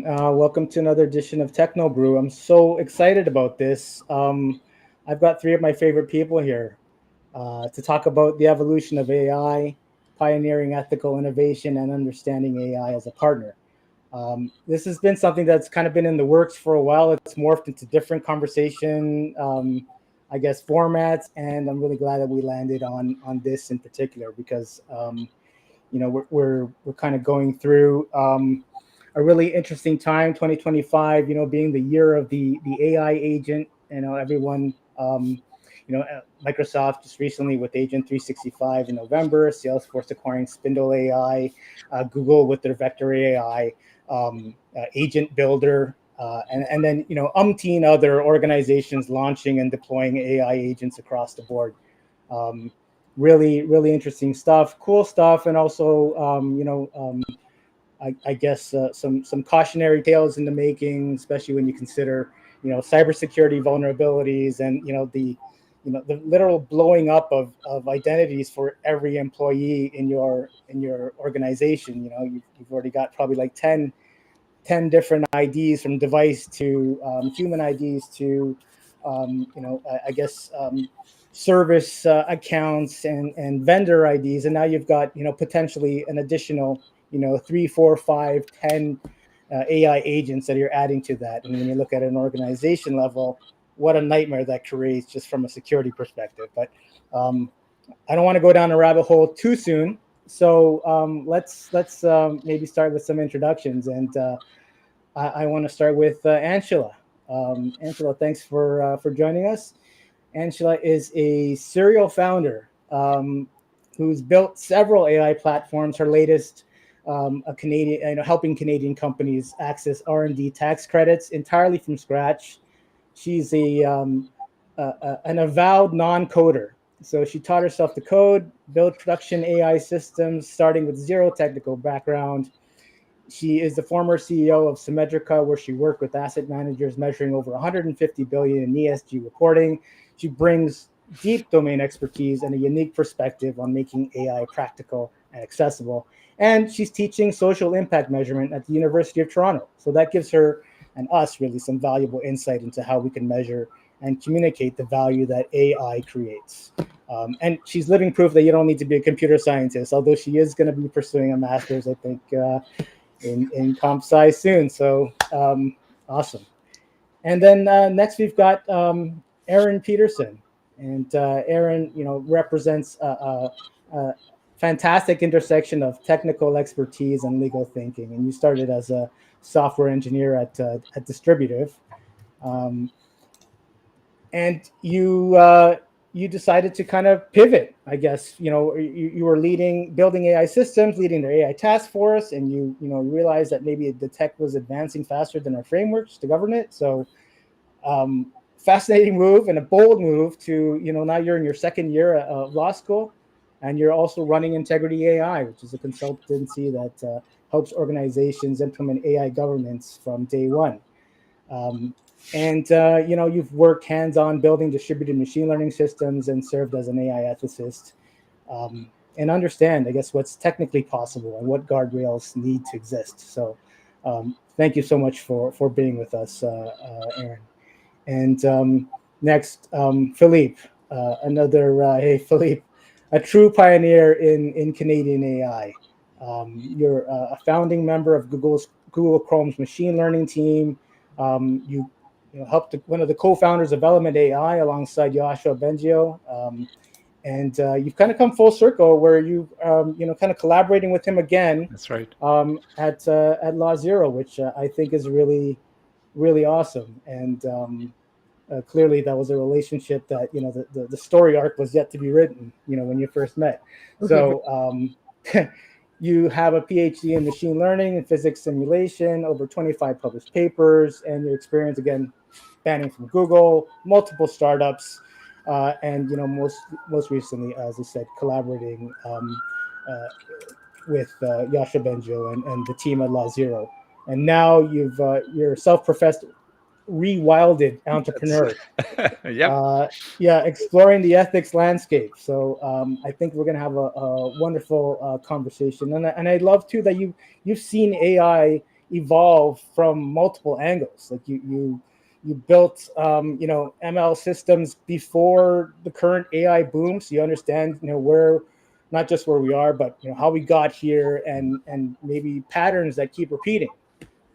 everyone. Welcome to another edition of Techno Brew. I'm so excited about this. I've got three of my favorite people here to talk about the evolution of AI, pioneering ethical innovation, and understanding AI as a partner. This has been something that's kind of been in the works for a while. It's morphed into different conversation, formats, and I'm really glad that we landed on this in particular because we're kind of going through a really interesting time, 2025. Being the year of the AI agent. Everyone. Microsoft just recently with Agent 365 in November, Salesforce acquiring Spindle AI, Google with their Vector AI, Agent Builder, and then umpteen other organizations launching and deploying AI agents across the board. Really interesting stuff, cool stuff, and also some cautionary tales in the making, especially when you consider cybersecurity vulnerabilities and the literal blowing up of identities for every employee in your organization. You've already got probably like 10 different IDs, from device to human IDs to service accounts and vendor IDs, and now you've got potentially an additional 3, 4, 5, 10 AI agents that you're adding to that. And when you look at an organization level, what a nightmare that creates just from a security perspective. But I don't want to go down a rabbit hole too soon, so let's maybe start with some introductions. And I want to start with Anshula. Anshula, thanks for joining us. Anshula is a serial founder who's built several AI platforms. Her latest, a Canadian, helping Canadian companies access R&D tax credits entirely from scratch. She's an avowed non-coder, so she taught herself to code, build production AI systems, starting with zero technical background. She is the former CEO of Symmetrica, where she worked with asset managers measuring over 150 billion in ESG reporting. She brings deep domain expertise and a unique perspective on making AI practical and accessible. And she's teaching social impact measurement at the University of Toronto. So that gives her and us really some valuable insight into how we can measure and communicate the value that AI creates. And she's living proof that you don't need to be a computer scientist, although she is going to be pursuing a master's, I think, in comp sci soon. So awesome. And then next we've got Erin Peterson, and Erin, represents a fantastic intersection of technical expertise and legal thinking. And you started as a software engineer at Distributive, and you decided to kind of pivot. I guess you were building AI systems, leading their AI task force, and you realized that maybe the tech was advancing faster than our frameworks to govern it. So fascinating move and a bold move to now you're in your second year of law school, and you're also running Integrity AI, which is a consultancy that helps organizations implement AI governance from day one. You've worked hands-on building distributed machine learning systems and served as an AI ethicist, and understand, I guess, what's technically possible and what guardrails need to exist. So thank you so much for being with us, Erin. And next, Philippe, hey, Philippe, a true pioneer in Canadian AI. You're a founding member of Google Chrome's machine learning team. You helped one of the co-founders of Element AI alongside Yoshua Bengio. And you've kind of come full circle where you kind of collaborating with him again. That's right. At LawZero, which I think is really, really awesome. And clearly that was a relationship that the story arc was yet to be written. When you first met. So you have a PhD in machine learning and physics simulation, over 25 published papers, and your experience again spanning from Google, multiple startups. And most recently, as I said, collaborating with Yoshua Bengio and the team at LawZero. And now you're a self-professed rewilded entrepreneur. Yep. Exploring the ethics landscape. So I think we're going to have a wonderful conversation. And I'd love too that you've seen AI evolve from multiple angles. Like you built ML systems before the current AI boom, so you understand where, not just where we are, but how we got here, and maybe patterns that keep repeating.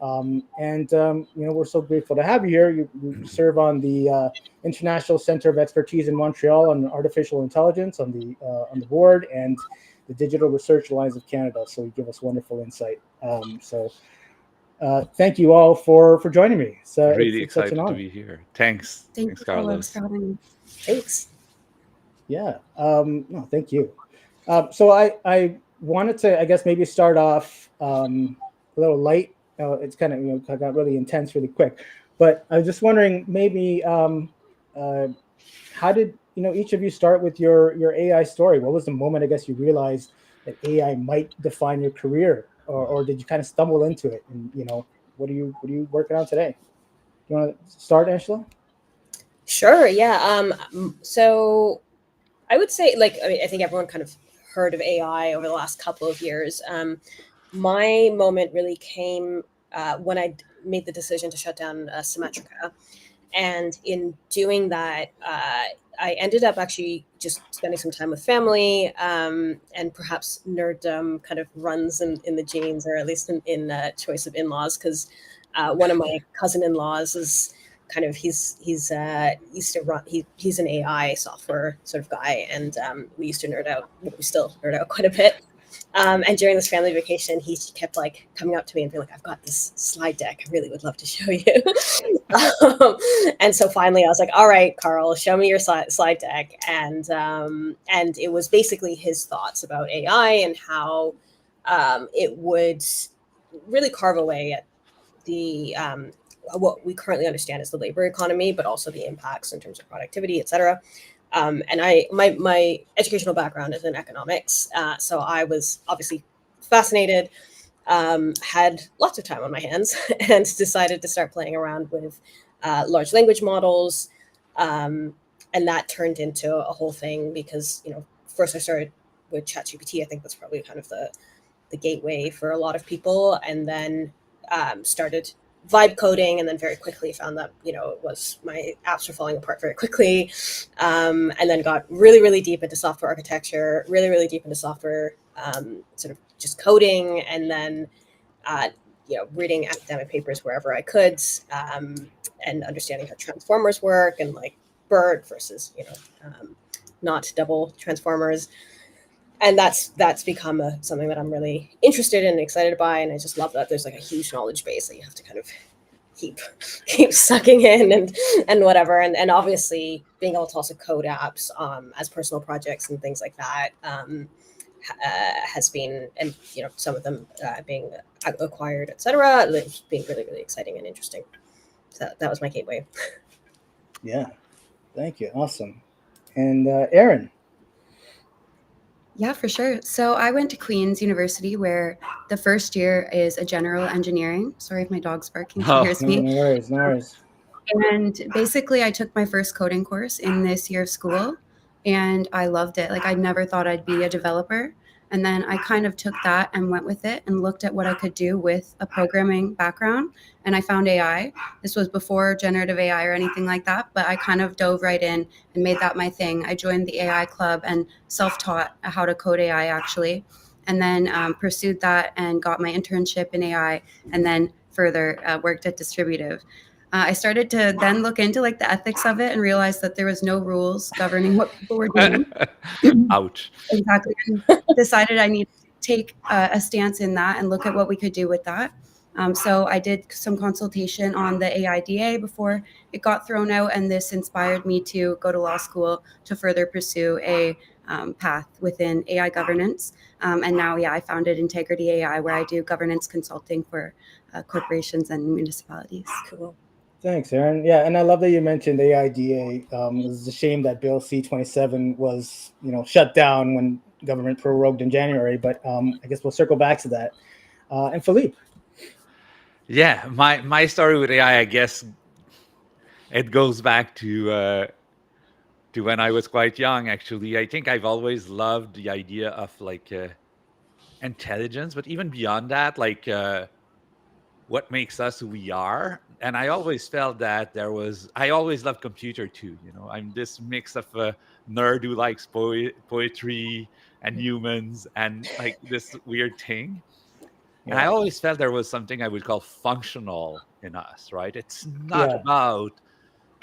We're so grateful to have you here. You serve on the International Center of Expertise in Montreal on artificial intelligence on the board, and the Digital Research Alliance of Canada. So you give us wonderful insight. Thank you all for joining me. So Really it's such an excited to honor. be here. Thanks, Thank you, Carlos. for having me. Thanks. Yeah. No, thank you. So I wanted to, I guess, maybe start off a little light. It's kind of got really intense really quick, but I was just wondering maybe how did each of you start with your AI story? What was the moment, I guess, you realized that AI might define your career, or did you kind of stumble into it? And what are you working on today? You want to start, Anshula? Sure. Yeah. So I would say, I think everyone kind of heard of AI over the last couple of years. My moment really came when I made the decision to shut down Symmetrica. And in doing that, I ended up actually just spending some time with family, and perhaps nerddom kind of runs in the genes, or at least in choice of in-laws, because one of my cousin-in-laws is kind of he's used to run he's an AI software sort of guy, and we used to nerd out. We still nerd out quite a bit. And during this family vacation, he kept coming up to me and being like, "I've got this slide deck. I really would love to show you." And so finally, I was like, "All right, Carl, show me your slide deck." And it was basically his thoughts about AI and how it would really carve away at the what we currently understand as the labor economy, but also the impacts in terms of productivity, et cetera. And my educational background is in economics, so I was obviously fascinated, had lots of time on my hands, and decided to start playing around with large language models, and that turned into a whole thing because first I started with ChatGPT. I think that's probably kind of the gateway for a lot of people, and then started vibe coding, and then very quickly found that it was my apps were falling apart very quickly, and then got really, really deep into software architecture, really, really deep into software sort of just coding, and then reading academic papers wherever I could, and understanding how transformers work, and BERT versus not double transformers. And that's become something that I'm really interested in and excited by, and I just love that there's a huge knowledge base that you have to kind of keep sucking in and whatever, and obviously being able to also code apps as personal projects and things like that has been, and some of them being acquired, etc., being really, really exciting and interesting. So that was my gateway. Yeah, thank you. Awesome. And Erin. Yeah, for sure. So I went to Queen's University, where the first year is a general engineering. Sorry if my dog's barking, she hears me. No worries, no worries. And basically, I took my first coding course in this year of school, and I loved it. I never thought I'd be a developer. And then I kind of took that and went with it and looked at what I could do with a programming background. And I found AI. This was before generative AI or anything like that, but I kind of dove right in and made that my thing. I joined the AI club and self-taught how to code AI, actually, and then pursued that and got my internship in AI, and then further worked at Distributive. I started to then look into the ethics of it and realized that there was no rules governing what people were doing. Ouch. Exactly. And decided I needed to take a stance in that and look at what we could do with that. So I did some consultation on the AIDA before it got thrown out, and this inspired me to go to law school to further pursue a path within AI governance. And now, I founded Integrity AI, where I do governance consulting for corporations and municipalities. Cool. Thanks, Erin. Yeah, and I love that you mentioned AIDA. It's a shame that Bill C-27 was, shut down when government prorogued in January. But I guess we'll circle back to that. And Philippe. Yeah, my story with AI, I guess, it goes back to when I was quite young. Actually, I think I've always loved the idea of intelligence, but even beyond that, what makes us who we are. And I always felt that I always loved computer too. I'm this mix of a nerd who likes poetry and humans and like this weird thing. And I always felt there was something I would call functional in us, right? It's not Yeah. about,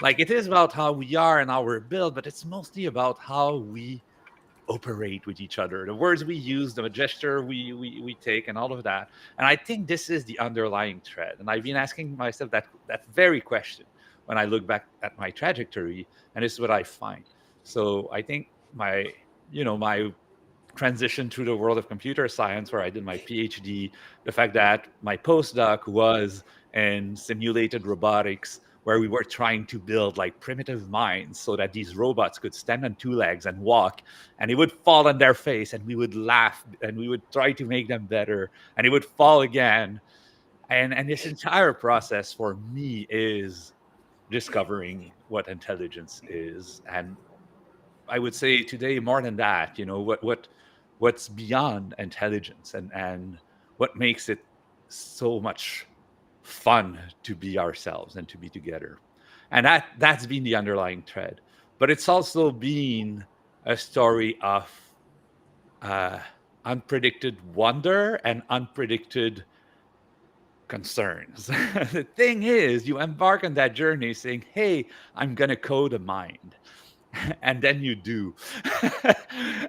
like, it is about how we are and how we're built, but it's mostly about how we operate with each other, the words we use, the gesture we take, and all of that. And I think this is the underlying thread. And I've been asking myself that very question when I look back at my trajectory, and this is what I find. So I think my transition through the world of computer science, where I did my PhD, the fact that my postdoc was in simulated robotics, where we were trying to build like primitive minds so that these robots could stand on two legs and walk, and it would fall on their face, and we would laugh, and we would try to make them better, and it would fall again. And this entire process for me is discovering what intelligence is. And I would say today more than that, what's beyond intelligence, and what makes it so much fun to be ourselves and to be together. And that's been the underlying thread. But it's also been a story of unpredicted wonder and unpredicted concerns. The thing is, you embark on that journey saying, hey, I'm going to code a mind. And then you do.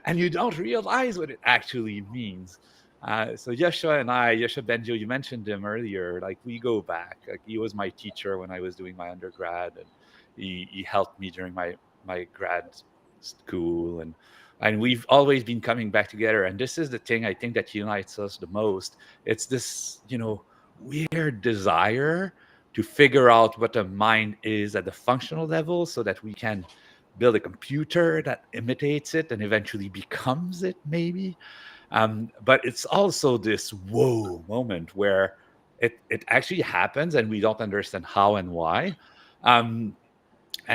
And you don't realize what it actually means. So Yoshua Bengio, you mentioned him earlier. Like, we go back. Like, he was my teacher when I was doing my undergrad, and he helped me during my grad school, and we've always been coming back together. And this is the thing I think that unites us the most. It's this, weird desire to figure out what the mind is at the functional level, so that we can build a computer that imitates it and eventually becomes it, maybe. But it's also this whoa moment where it actually happens and we don't understand how and why. And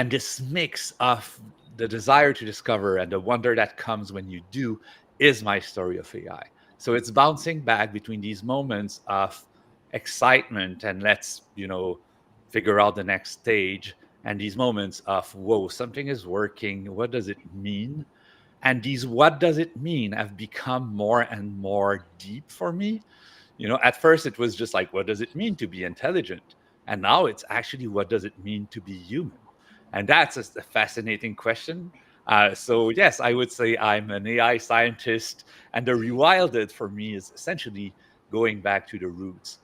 this mix of the desire to discover and the wonder that comes when you do is my story of AI. So it's bouncing back between these moments of excitement and let's, figure out the next stage, and these moments of, whoa, something is working. What does it mean? And these what does it mean have become more and more deep for me. At first it was just like, what does it mean to be intelligent? And now it's actually, what does it mean to be human? And that's a fascinating question. So yes, I would say I'm an AI scientist, and the rewilded for me is essentially going back to the roots,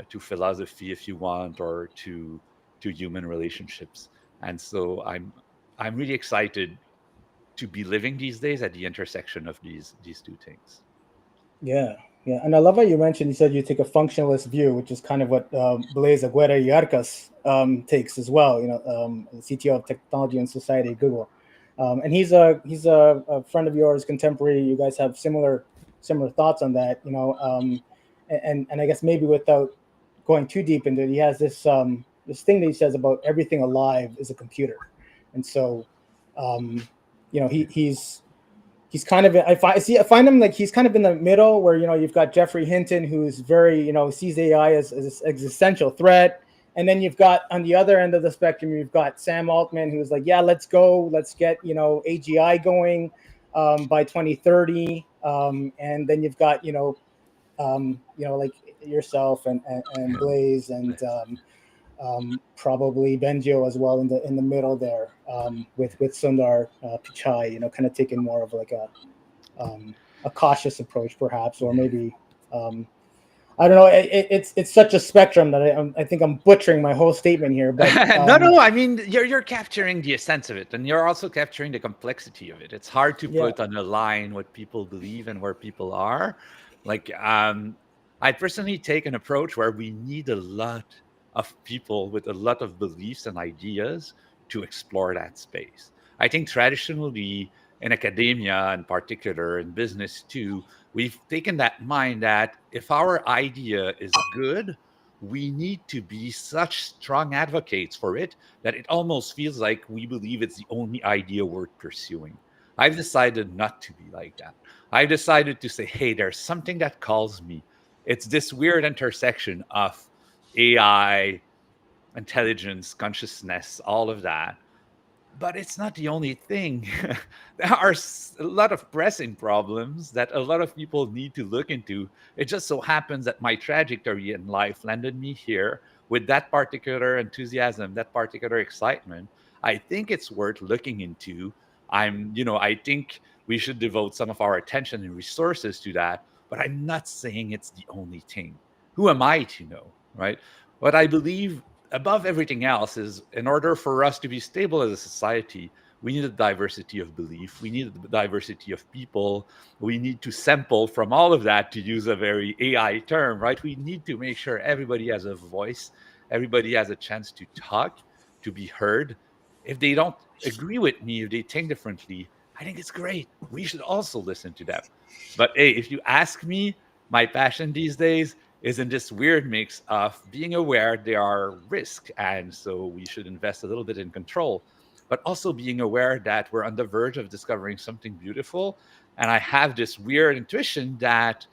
to philosophy, if you want, or to human relationships. And so I'm really excited to be living these days at the intersection of these two things. Yeah, and I love how you mentioned. You said you take a functionalist view, which is kind of what Blaise Aguirre-Yarcas takes as well. The CTO of Technology and Society at Google, and he's a friend of yours, contemporary. You guys have similar thoughts on that. And I guess maybe without going too deep into it, he has this thing that he says about everything alive is a computer, and so he's kind of, I find him like he's kind of in the middle where, you've got Jeffrey Hinton, who's very, sees AI as an existential threat. And then you've got on the other end of the spectrum, you've got Sam Altman, who's like, yeah, let's go. Let's get, AGI going by 2030. And then you've got, like yourself and Blaise and probably Bengio as well in the middle there, with Sundar Pichai, kind of taking more of like a cautious approach, perhaps, or maybe I don't know. It's such a spectrum that I think I'm butchering my whole statement here. But no. I mean, you're capturing the essence of it, and you're also capturing the complexity of it. It's hard to put on a line what people believe and where people are. Like, I personally take an approach where we need a lot of people with a lot of beliefs and ideas to explore that space. I think traditionally in academia, in particular, in business too, we've taken that mind that if our idea is good, we need to be such strong advocates for it that it almost feels like we believe it's the only idea worth pursuing. I've decided not to be like that. I've decided to say, hey, there's something that calls me. It's this weird intersection of AI, intelligence, consciousness, all of that. But it's not the only thing. There are a lot of pressing problems that a lot of people need to look into. It just so happens that my trajectory in life landed me here with that particular enthusiasm, that particular excitement. I think it's worth looking into. I think we should devote some of our attention and resources to that, but I'm not saying it's the only thing. Who am I to know, right? What I believe above everything else is, in order for us to be stable as a society, we need a diversity of belief. We need a diversity of people. We need to sample from all of that, to use a very AI term, right? We need to make sure everybody has a voice, everybody has a chance to talk, to be heard. If they don't agree with me, if they think differently, I think it's great. We should also listen to them. But hey, if you ask me, my passion these days is in this weird mix of being aware there are risks, and so we should invest a little bit in control, but also being aware that we're on the verge of discovering something beautiful. And I have this weird intuition that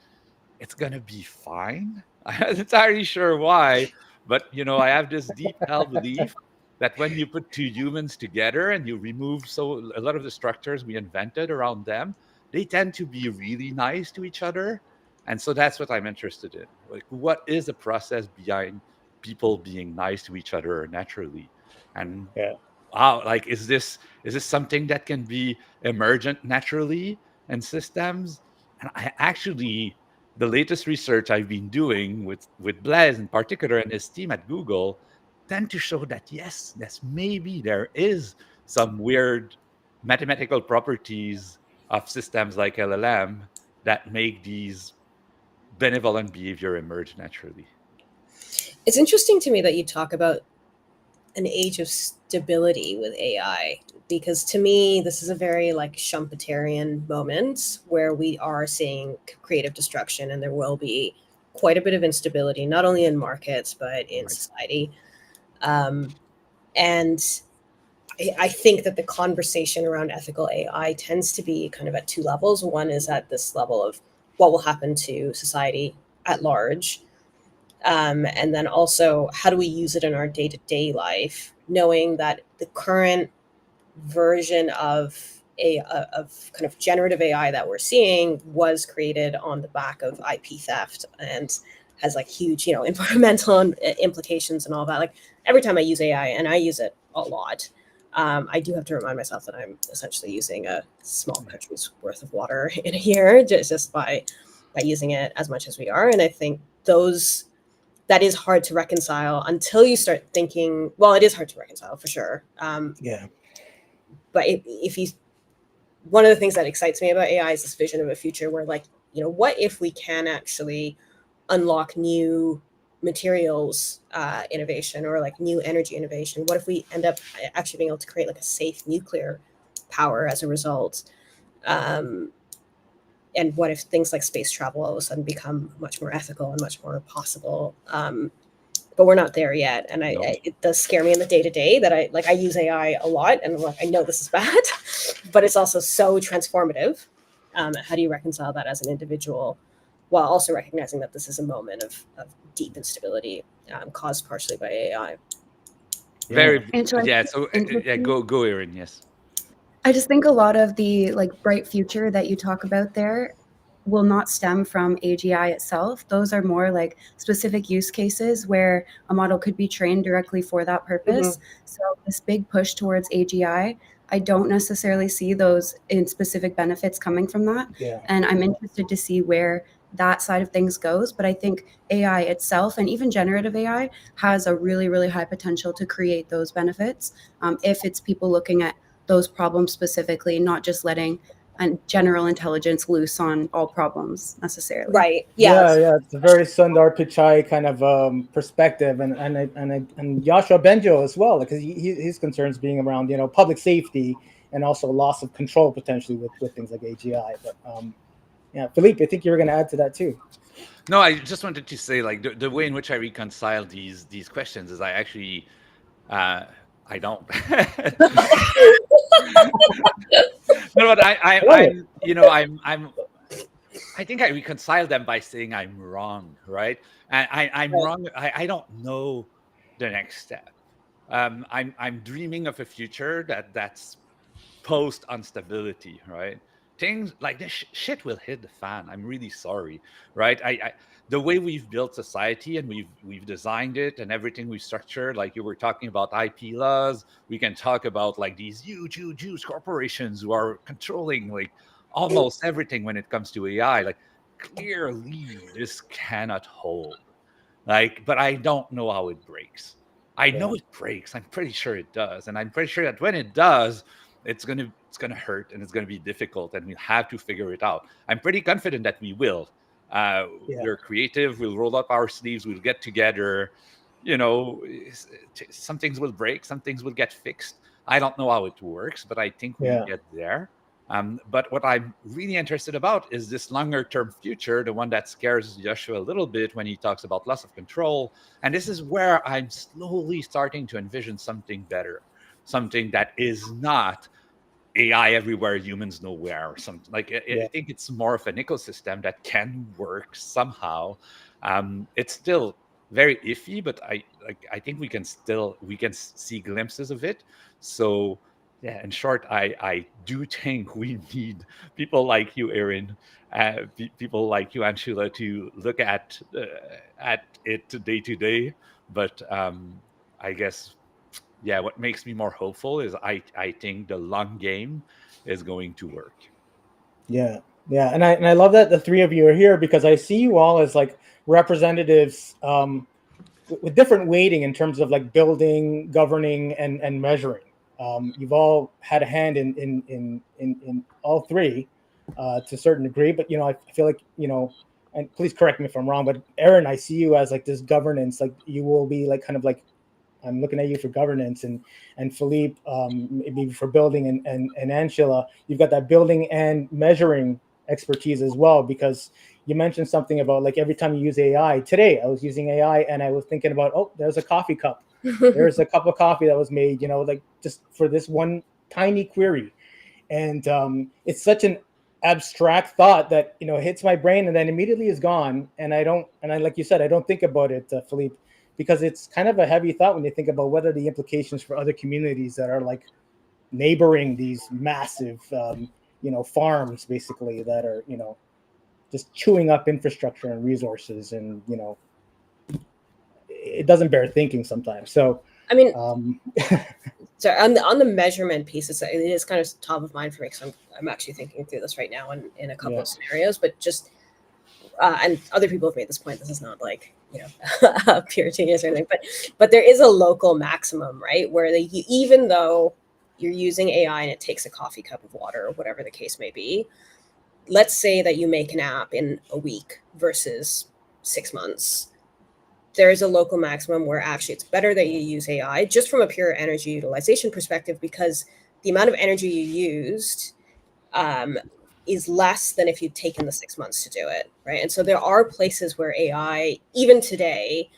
it's gonna be fine. I'm not entirely sure why, but I have this deep held belief that when you put two humans together and you remove a lot of the structures we invented around them, they tend to be really nice to each other. And so that's what I'm interested in. Like, what is the process behind people being nice to each other naturally? And Yeah. wow, like, is this something that can be emergent naturally in systems? And I actually, the latest research I've been doing with Blaise in particular and his team at Google tend to show that yes, maybe there is some weird mathematical properties of systems like LLM that make these benevolent behavior emerge naturally. It's interesting to me that you talk about an age of stability with AI, because to me, this is a very like Schumpeterian moment where we are seeing creative destruction, and there will be quite a bit of instability, not only in markets, but in society. And I think that the conversation around ethical AI tends to be kind of at two levels. One is at this level of what will happen to society at large. And then also, how do we use it in our day-to-day life, knowing that the current version of kind of generative AI that we're seeing was created on the back of IP theft and has like huge, environmental implications and all that. Like every time I use AI, and I use it a lot, I do have to remind myself that I'm essentially using a small country's worth of water in a year just by using it as much as we are. And I think that is hard to reconcile until you start thinking, well, it is hard to reconcile for sure. Yeah. But one of the things that excites me about AI is this vision of a future where, like, what if we can actually unlock new materials innovation, or like new energy innovation? What if we end up actually being able to create like a safe nuclear power as a result? And what if things like space travel all of a sudden become much more ethical and much more possible? But we're not there yet. And it does scare me in the day-to-day that I use AI a lot, and like, I know this is bad, but it's also so transformative. How do you reconcile that as an individual while also recognizing that this is a moment of deep instability caused partially by AI? Very, Angela, yeah. So go, Erin. Yes. I just think a lot of the like bright future that you talk about there will not stem from AGI itself. Those are more like specific use cases where a model could be trained directly for that purpose. So this big push towards AGI, I don't necessarily see those in specific benefits coming from that. Yeah. And I'm interested to see where that side of things goes. But I think AI itself, and even generative AI, has a really, really high potential to create those benefits if it's people looking at those problems specifically, not just letting general intelligence loose on all problems necessarily. Right. Yeah. It's a very Sundar Pichai kind of perspective, and Yoshua Bengio as well, because his concerns being around public safety and also loss of control potentially with things like AGI. But Philippe, I think you were going to add to that too. No, I just wanted to say, like, the way in which I reconcile these questions is I actually I don't. No, but I'm I think I reconcile them by saying I'm wrong, right? And I'm Right. wrong. I don't know the next step. I'm dreaming of a future that's post instability, right? Things like this shit will hit the fan. I'm really sorry, right? The way we've built society and we've designed it and everything we structured, like you were talking about IP laws, we can talk about like these huge corporations who are controlling like almost everything when it comes to AI. Like clearly this cannot hold. Like, but I don't know how it breaks. I know it breaks. I'm pretty sure it does, and I'm pretty sure that when it does, it's gonna hurt and it's gonna be difficult, and we'll have to figure it out. I'm pretty confident that we will. Yeah. We're creative. We'll roll up our sleeves. We'll get together. You know, some things will break. Some things will get fixed. I don't know how it works, but I think we'll Yeah. get there. But what I'm really interested about is this longer term future, the one that scares Yoshua a little bit when he talks about loss of control. And this is where I'm slowly starting to envision something better, something that is not AI everywhere, humans nowhere, or something like. I think it's more of an ecosystem that can work somehow. It's still very iffy, but I think we can see glimpses of it. So yeah, in short, I do think we need people like you, Erin, people like you, Anshula, to look at it day to day. But I guess yeah, what makes me more hopeful is I think the long game is going to work. Yeah, yeah, and I love that the three of you are here because I see you all as like representatives with different weighting in terms of like building, governing, and measuring. You've all had a hand in all three to a certain degree, but you know I feel like and please correct me if I'm wrong, but Erin, I see you as like this governance, like you will be like kind of like I'm looking at you for governance, and Philippe, maybe for building, and Anshula, you've got that building and measuring expertise as well. Because you mentioned something about like every time you use AI. Today, I was using AI and I was thinking about, oh, there's a coffee cup, there's a cup of coffee that was made, like just for this one tiny query, and it's such an abstract thought that hits my brain and then immediately is gone, and I like you said, I don't think about it, Philippe, because it's kind of a heavy thought when you think about what are the implications for other communities that are like neighboring these massive farms, basically, that are just chewing up infrastructure and resources, and it doesn't bear thinking sometimes. So I mean, um, so on the measurement piece, it is kind of top of mind for me because I'm actually thinking through this right now in a couple of scenarios, but just and other people have made this point. This is not like pure genius or anything, but there is a local maximum, right? Where even though you're using AI and it takes a coffee cup of water or whatever the case may be, let's say that you make an app in a week versus 6 months. There is a local maximum where actually it's better that you use AI just from a pure energy utilization perspective, because the amount of energy you used is less than if you'd taken the 6 months to do it, right? And so there are places where AI, even today,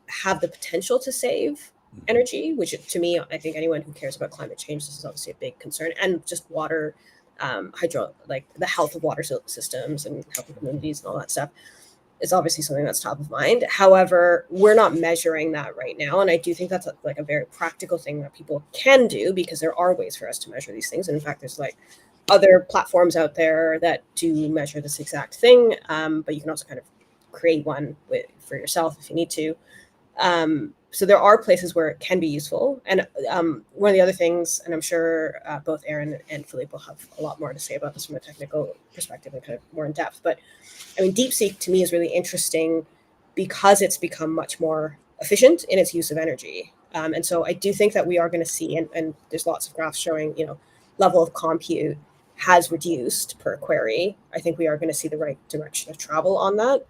have the potential to save energy, which to me, I think anyone who cares about climate change, this is obviously a big concern, and just water, hydro, like the health of water systems and health of communities and all that stuff is obviously something that's top of mind. However, we're not measuring that right now. And I do think that's a very practical thing that people can do, because there are ways for us to measure these things. And in fact, there's like other platforms out there that do measure this exact thing. But you can also kind of create one for yourself if you need to. So there are places where it can be useful. And one of the other things, and I'm sure both Erin and Philippe will have a lot more to say about this from a technical perspective and kind of more in depth. But I mean, DeepSeek to me is really interesting because it's become much more efficient in its use of energy. And so I do think that we are going to see, and there's lots of graphs showing, level of compute has reduced per query. I think we are going to see the right direction of travel on that.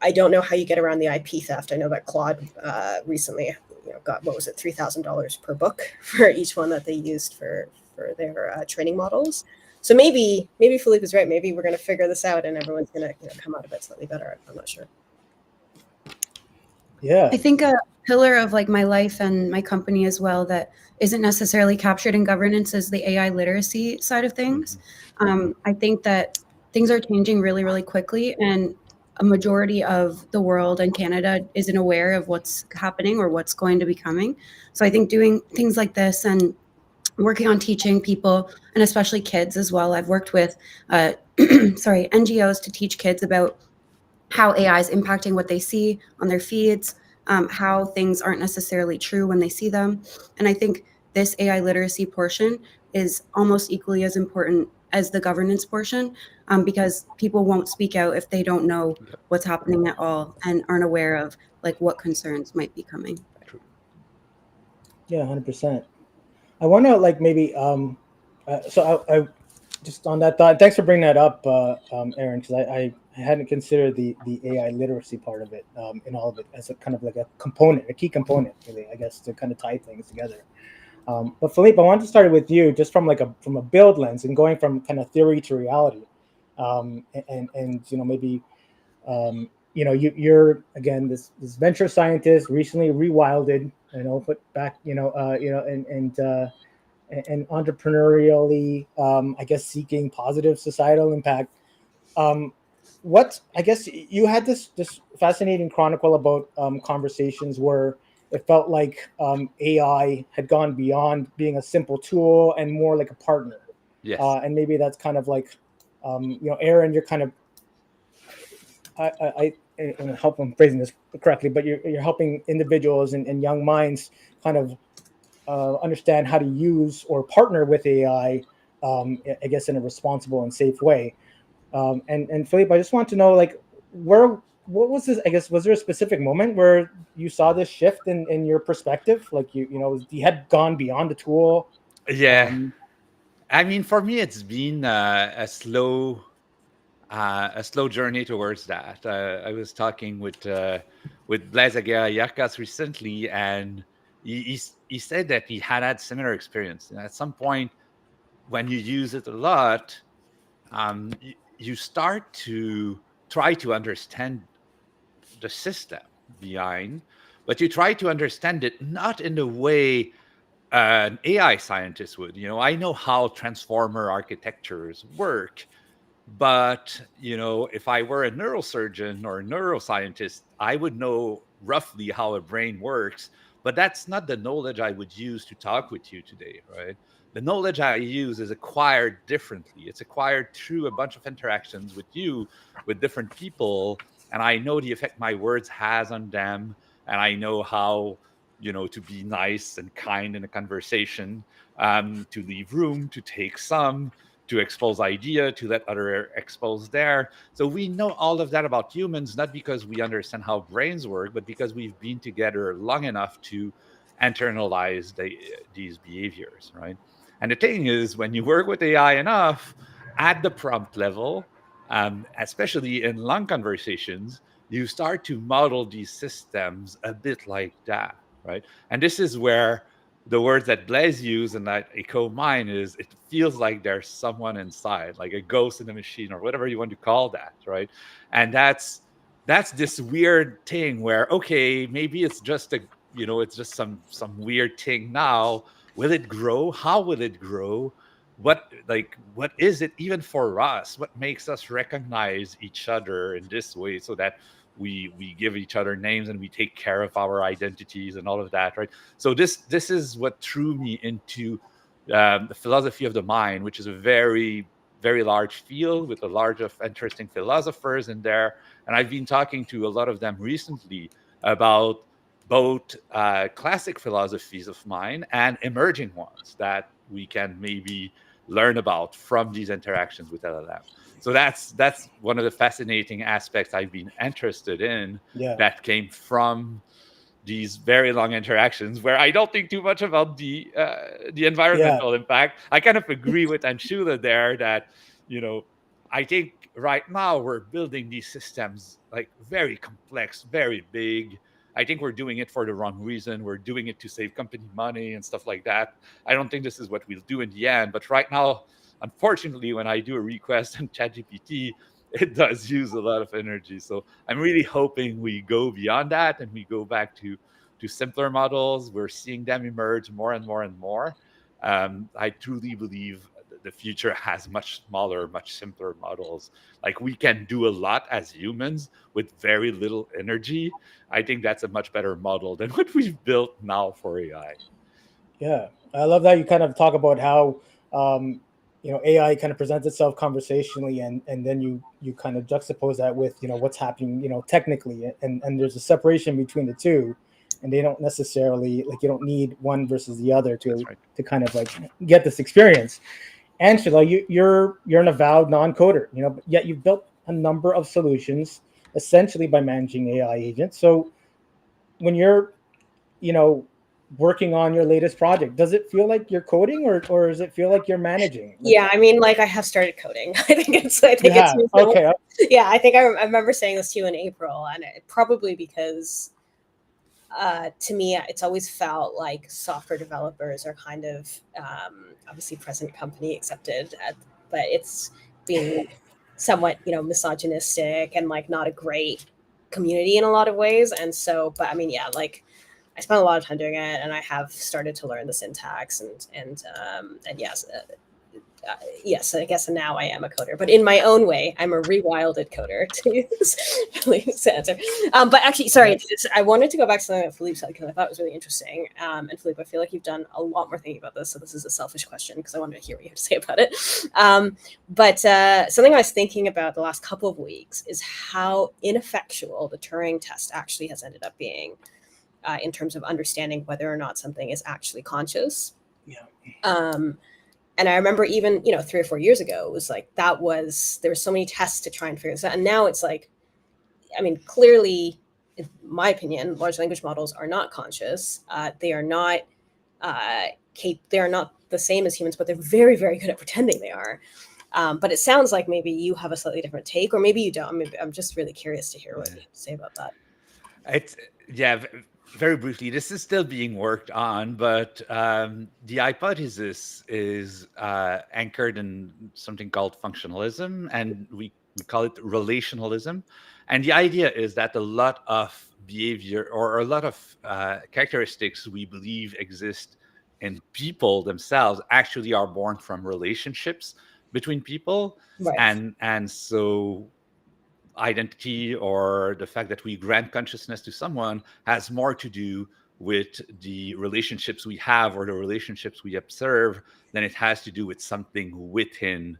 I don't know how you get around the IP theft. I know that Claude recently got, what was it, $3,000 per book for each one that they used for their training models. So maybe Philippe is right. Maybe we're going to figure this out and everyone's going to come out of it slightly better. I'm not sure. Yeah. I think pillar of like my life and my company as well that isn't necessarily captured in governance is the AI literacy side of things. I think that things are changing really, really quickly, and a majority of the world and Canada isn't aware of what's happening or what's going to be coming. So I think doing things like this and working on teaching people, and especially kids as well. I've worked with NGOs to teach kids about how AI is impacting what they see on their feeds, how things aren't necessarily true when they see them. And I think this AI literacy portion is almost equally as important as the governance portion, because people won't speak out if they don't know what's happening at all and aren't aware of like what concerns might be coming. Yeah, 100%. I want to like maybe so I just on that thought. Thanks for bringing that up, Erin, because I hadn't considered the AI literacy part of it in all of it as a kind of like a component, a key component, really, I guess, to kind of tie things together. But Philippe, I wanted to start with you, just from a build lens and going from kind of theory to reality, and maybe you're again this venture scientist recently rewilded, put back, and entrepreneurially, I guess, seeking positive societal impact. What I guess you had this fascinating chronicle about conversations where it felt like AI had gone beyond being a simple tool and more like a partner. Yes. And maybe that's kind of like, Erin, you're kind of, I hope I'm phrasing this correctly, but you're helping individuals and young minds kind of understand how to use or partner with AI, I guess, in a responsible and safe way. And Philippe, I just want to know, like, what was this? I guess, was there a specific moment where you saw this shift in your perspective? Like, you had gone beyond the tool. Yeah. I mean, for me, it's been a slow journey towards that. I was talking with Blaise Yakas recently, and he said that he had similar experience. And at some point, when you use it a lot, you start to try to understand the system behind, but you try to understand it not in the way an AI scientist would. I know how transformer architectures work, but if I were a neurosurgeon or a neuroscientist, I would know roughly how a brain works. But that's not the knowledge I would use to talk with you today, right? The knowledge I use is acquired differently. It's acquired through a bunch of interactions with you, with different people, and I know the effect my words has on them, and I know how to be nice and kind in a conversation, to leave room, to take some, to expose idea, to let other expose there. So we know all of that about humans, not because we understand how brains work, but because we've been together long enough to internalize these behaviors, right? And the thing is, when you work with AI enough at the prompt level, especially in long conversations, you start to model these systems a bit like that, right? And this is where the words that Blaise used and that echo mine is, it feels like there's someone inside, like a ghost in the machine or whatever you want to call that, right? And that's this weird thing where, okay, maybe it's just it's just some weird thing now. Will it grow? How will it grow? What is it even for us? What makes us recognize each other in this way so that we give each other names and we take care of our identities and all of that, right? So this is what drew me into the philosophy of the mind, which is a very, very large field with a large of interesting philosophers in there. And I've been talking to a lot of them recently about both classic philosophies of mind and emerging ones that we can maybe learn about from these interactions with LLM. So that's one of the fascinating aspects I've been interested in, that came from these very long interactions where I don't think too much about the environmental impact. I kind of agree with Anshula there that, I think right now we're building these systems like very complex, very big. I think we're doing it for the wrong reason. We're doing it to save company money and stuff like that. I don't think this is what we'll do in the end. But right now, unfortunately, when I do a request on ChatGPT, it does use a lot of energy. So I'm really hoping we go beyond that and we go back to to simpler models. We're seeing them emerge more and more and more. I truly believe the future has much smaller, much simpler models. Like, we can do a lot as humans with very little energy. I think that's a much better model than what we've built now for AI. Yeah, I love that you kind of talk about how AI kind of presents itself conversationally, and then you kind of juxtapose that with what's happening technically, and there's a separation between the two, and they don't necessarily, like, you don't need one versus the other That's right. to kind of like get this experience. Anshula, you're an avowed non-coder, but yet you've built a number of solutions essentially by managing AI agents. So when you're you know working on your latest project, does it feel like you're coding, or does it feel like you're managing? Like, Yeah, I mean, like, I have started coding. I think it's you have, okay. yeah, I think I remember saying this to you in April, and probably because to me, it's always felt like software developers are kind of obviously present company accepted, but it's being somewhat misogynistic and like not a great community in a lot of ways. And so, but I mean, yeah, like, I spent a lot of time doing it, and I have started to learn the syntax and yes, yes, I guess now I am a coder, but in my own way, I'm a rewilded coder, to use Philippe's answer. But actually, sorry, I wanted to go back to something that Philippe said because I thought it was really interesting. And Philippe, I feel like you've done a lot more thinking about this, so this is a selfish question because I wanted to hear what you have to say about it. But something I was thinking about the last couple of weeks is how ineffectual the Turing test actually has ended up being in terms of understanding whether or not something is actually conscious. Yeah. And I remember even, 3 or 4 years ago, it was like, there were so many tests to try and figure this out. And now it's like, I mean, clearly, in my opinion, large language models are not conscious. They are not the same as humans, but they're very, very good at pretending they are. But it sounds like maybe you have a slightly different take, or maybe you don't. I'm just really curious to hear what you have to say about that. Very briefly, this is still being worked on, but the hypothesis is anchored in something called functionalism, and we call it relationalism. And the idea is that a lot of behavior or a lot of characteristics we believe exist in people themselves actually are born from relationships between people. Right. And so identity, or the fact that we grant consciousness to someone, has more to do with the relationships we have or the relationships we observe than it has to do with something within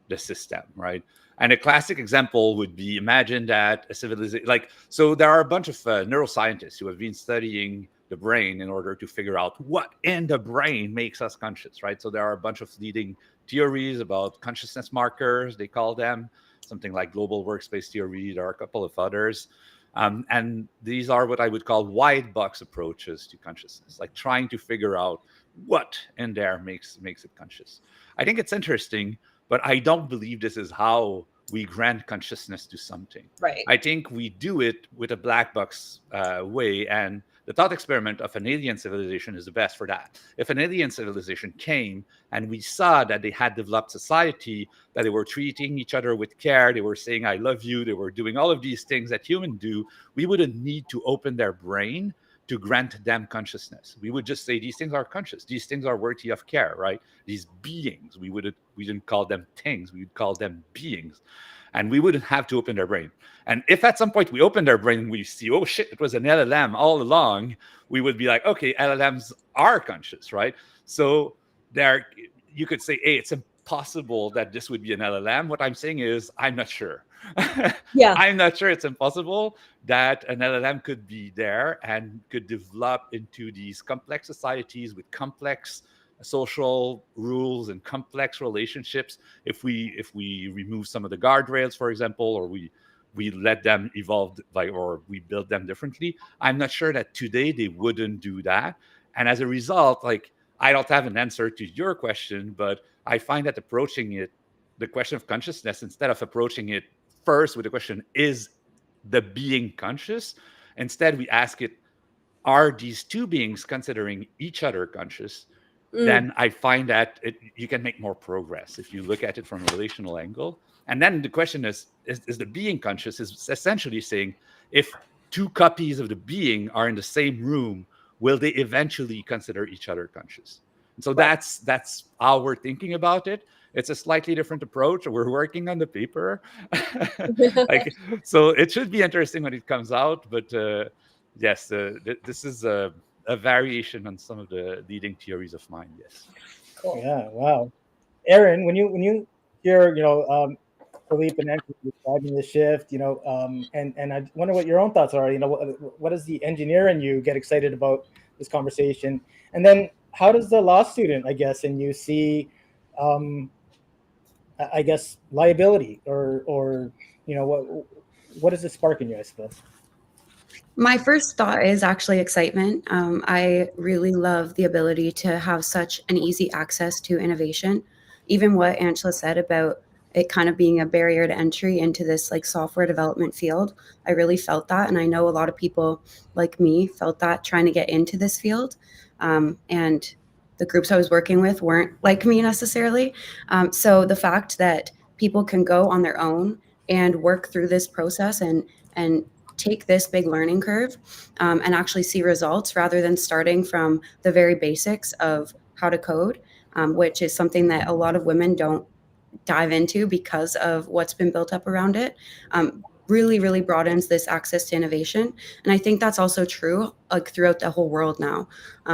the system, right? And a classic example would be, imagine that a civilization, so there are a bunch of neuroscientists who have been studying the brain in order to figure out what in the brain makes us conscious, right? So there are a bunch of leading theories about consciousness markers, they call them, something like global workspace theory. There are a couple of others. And these are what I would call white box approaches to consciousness, like trying to figure out what in there makes it conscious. I think it's interesting, but I don't believe this is how we grant consciousness to something. Right. I think we do it with a black box way, and the thought experiment of an alien civilization is the best for that. If an alien civilization came and we saw that they had developed society, that they were treating each other with care, they were saying, I love you, they were doing all of these things that humans do, we wouldn't need to open their brain to grant them consciousness. We would just say, these things are conscious, these things are worthy of care, right? These beings, we didn't call them things, we would call them beings. And we wouldn't have to open their brain. And if at some point we open their brain and we see, oh shit, it was an LLM all along, we would be like, okay, LLMs are conscious, right? So there, you could say, hey, it's impossible that this would be an LLM. What I'm saying is, I'm not sure. Yeah. I'm not sure it's impossible that an LLM could be there and could develop into these complex societies with complex social rules and complex relationships if we remove some of the guardrails, for example, or we let them evolve or we build them differently. I'm not sure that today they wouldn't do that. And as a result, I don't have an answer to your question, but I find that approaching it, the question of consciousness, instead of approaching it first with the question, is the being conscious? Instead, we ask it, are these two beings considering each other conscious? Then I find that you can make more progress if you look at it from a relational angle. And then the question is the being conscious is essentially saying, if two copies of the being are in the same room, will they eventually consider each other conscious? And so that's how we're thinking about it. It's a slightly different approach. We're working on the paper. So it should be interesting when it comes out. But yes, this is a variation on some of the leading theories of mine. Yes. Cool. Yeah. Wow. Erin, when you hear Philippe and Anshula describing the shift, and I wonder what your own thoughts are. What does the engineer in you get excited about this conversation? And then how does the law student, I guess, and you see, I guess, liability or what does it spark in you, I suppose? My first thought is actually excitement. I really love the ability to have such an easy access to innovation. Even what Anshula said about it kind of being a barrier to entry into this like software development field, I really felt that. And I know a lot of people like me felt that trying to get into this field. And the groups I was working with weren't like me necessarily. So the fact that people can go on their own and work through this process and take this big learning curve and actually see results rather than starting from the very basics of how to code, which is something that a lot of women don't dive into because of what's been built up around it. Really, really broadens this access to innovation. And I think that's also true like throughout the whole world now.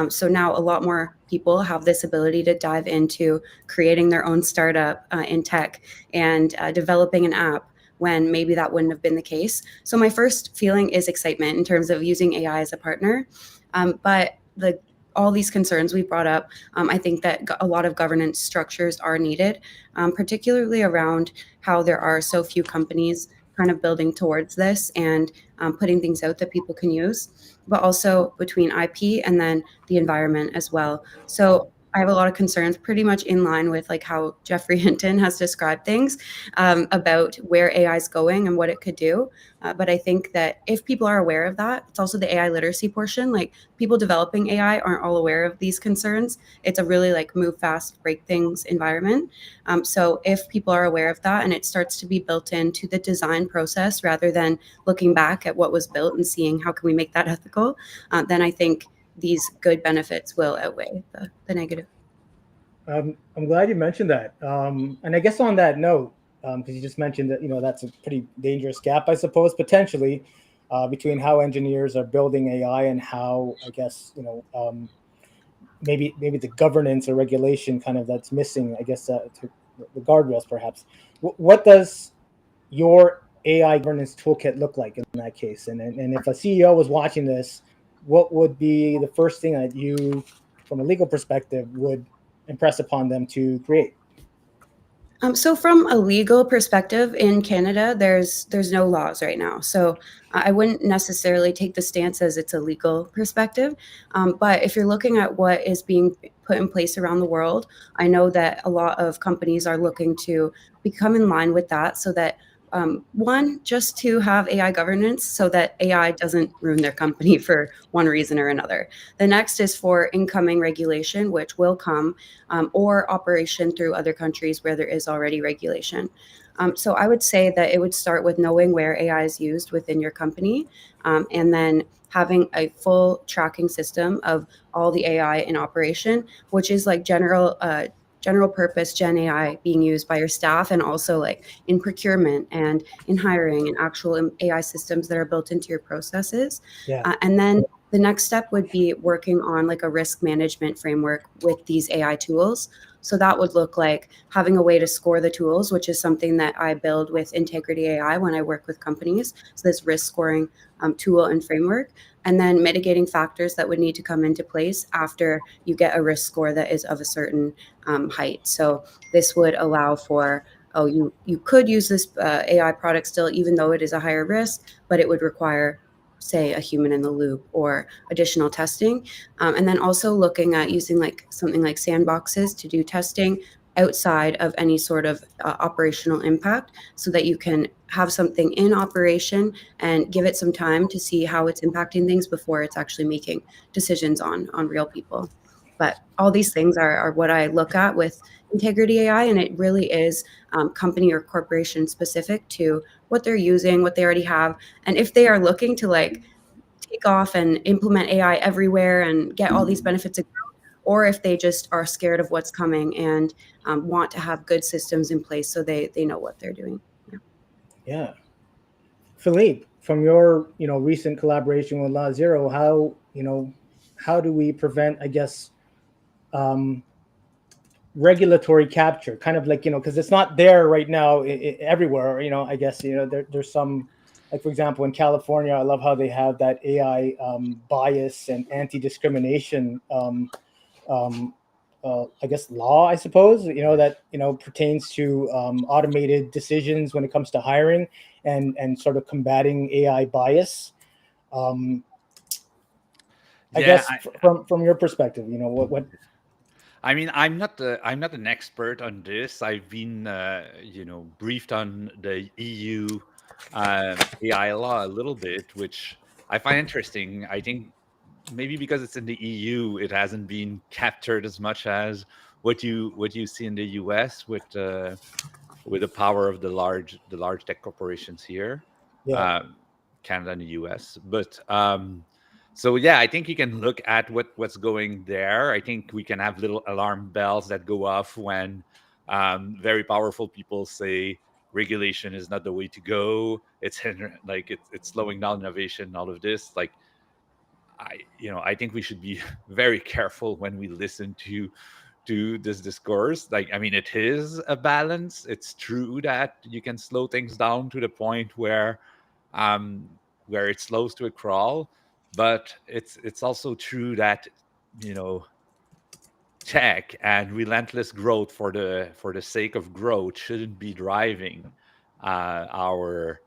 So now a lot more people have this ability to dive into creating their own startup in tech and developing an app when maybe that wouldn't have been the case. So my first feeling is excitement in terms of using AI as a partner. But all these concerns we brought up, I think that a lot of governance structures are needed, particularly around how there are so few companies kind of building towards this and putting things out that people can use, but also between IP and then the environment as well. So I have a lot of concerns pretty much in line with like how Jeffrey Hinton has described things about where AI is going and what it could do. But I think that if people are aware of that, it's also the AI literacy portion. Like people developing AI aren't all aware of these concerns. It's a really like move fast, break things environment. So if people are aware of that and it starts to be built into the design process rather than looking back at what was built and seeing how can we make that ethical, then I think these good benefits will outweigh the negative. I'm glad you mentioned that. And I guess on that note, because you just mentioned that, that's a pretty dangerous gap, I suppose, potentially, between how engineers are building AI and how, I guess, maybe the governance or regulation kind of that's missing, I guess, to the guardrails, perhaps. What does your AI governance toolkit look like in that case? And if a CEO was watching this, what would be the first thing that you, from a legal perspective, would impress upon them to create? So from a legal perspective in Canada, there's no laws right now. So I wouldn't necessarily take the stance as it's a legal perspective. But if you're looking at what is being put in place around the world, I know that a lot of companies are looking to become in line with that so that one, just to have AI governance so that AI doesn't ruin their company for one reason or another. The next is for incoming regulation, which will come, or operation through other countries where there is already regulation. So I would say that it would start with knowing where AI is used within your company, and then having a full tracking system of all the AI in operation, which is like general purpose Gen AI being used by your staff and also like in procurement and in hiring and actual AI systems that are built into your processes. Yeah. And then the next step would be working on like a risk management framework with these AI tools. So that would look like having a way to score the tools, which is something that I build with Integrity AI when I work with companies. So this risk scoring tool and framework, and then mitigating factors that would need to come into place after you get a risk score that is of a certain height. So this would allow for, you could use this AI product still, even though it is a higher risk, but it would require, say, a human in the loop or additional testing. And then also looking at using like something like sandboxes to do testing outside of any sort of operational impact so that you can have something in operation and give it some time to see how it's impacting things before it's actually making decisions on real people. But all these things are what I look at with integrity AI, and it really is company or corporation specific to what they're using, what they already have, and if they are looking to like take off and implement AI everywhere and get all these benefits, or if they just are scared of what's coming and want to have good systems in place so they know what they're doing. Yeah. Philippe, from your recent collaboration with LawZero, how do we prevent, I guess, regulatory capture, kind of like, because it's not there right now everywhere, I guess, there's some, like, for example, in California, I love how they have that AI bias and anti-discrimination, I guess, law, I suppose, that, pertains to automated decisions when it comes to hiring and sort of combating AI bias. I Yeah, guess from your perspective, what I mean, I'm not an expert on this. I've been briefed on the EU AI law a little bit, which I find interesting. I think maybe because it's in the EU, it hasn't been captured as much as what you see in the US with the power of the large tech corporations here, yeah. uh, Canada and the US. But so yeah, I think you can look at what's going there. I think we can have little alarm bells that go off when very powerful people say regulation is not the way to go. It's slowing down innovation. All of this, like I think we should be very careful when we listen to this discourse. Like, I mean, it is a balance. It's true that you can slow things down to the point where it slows to a crawl, but it's also true that you know tech and relentless growth for the sake of growth shouldn't be driving our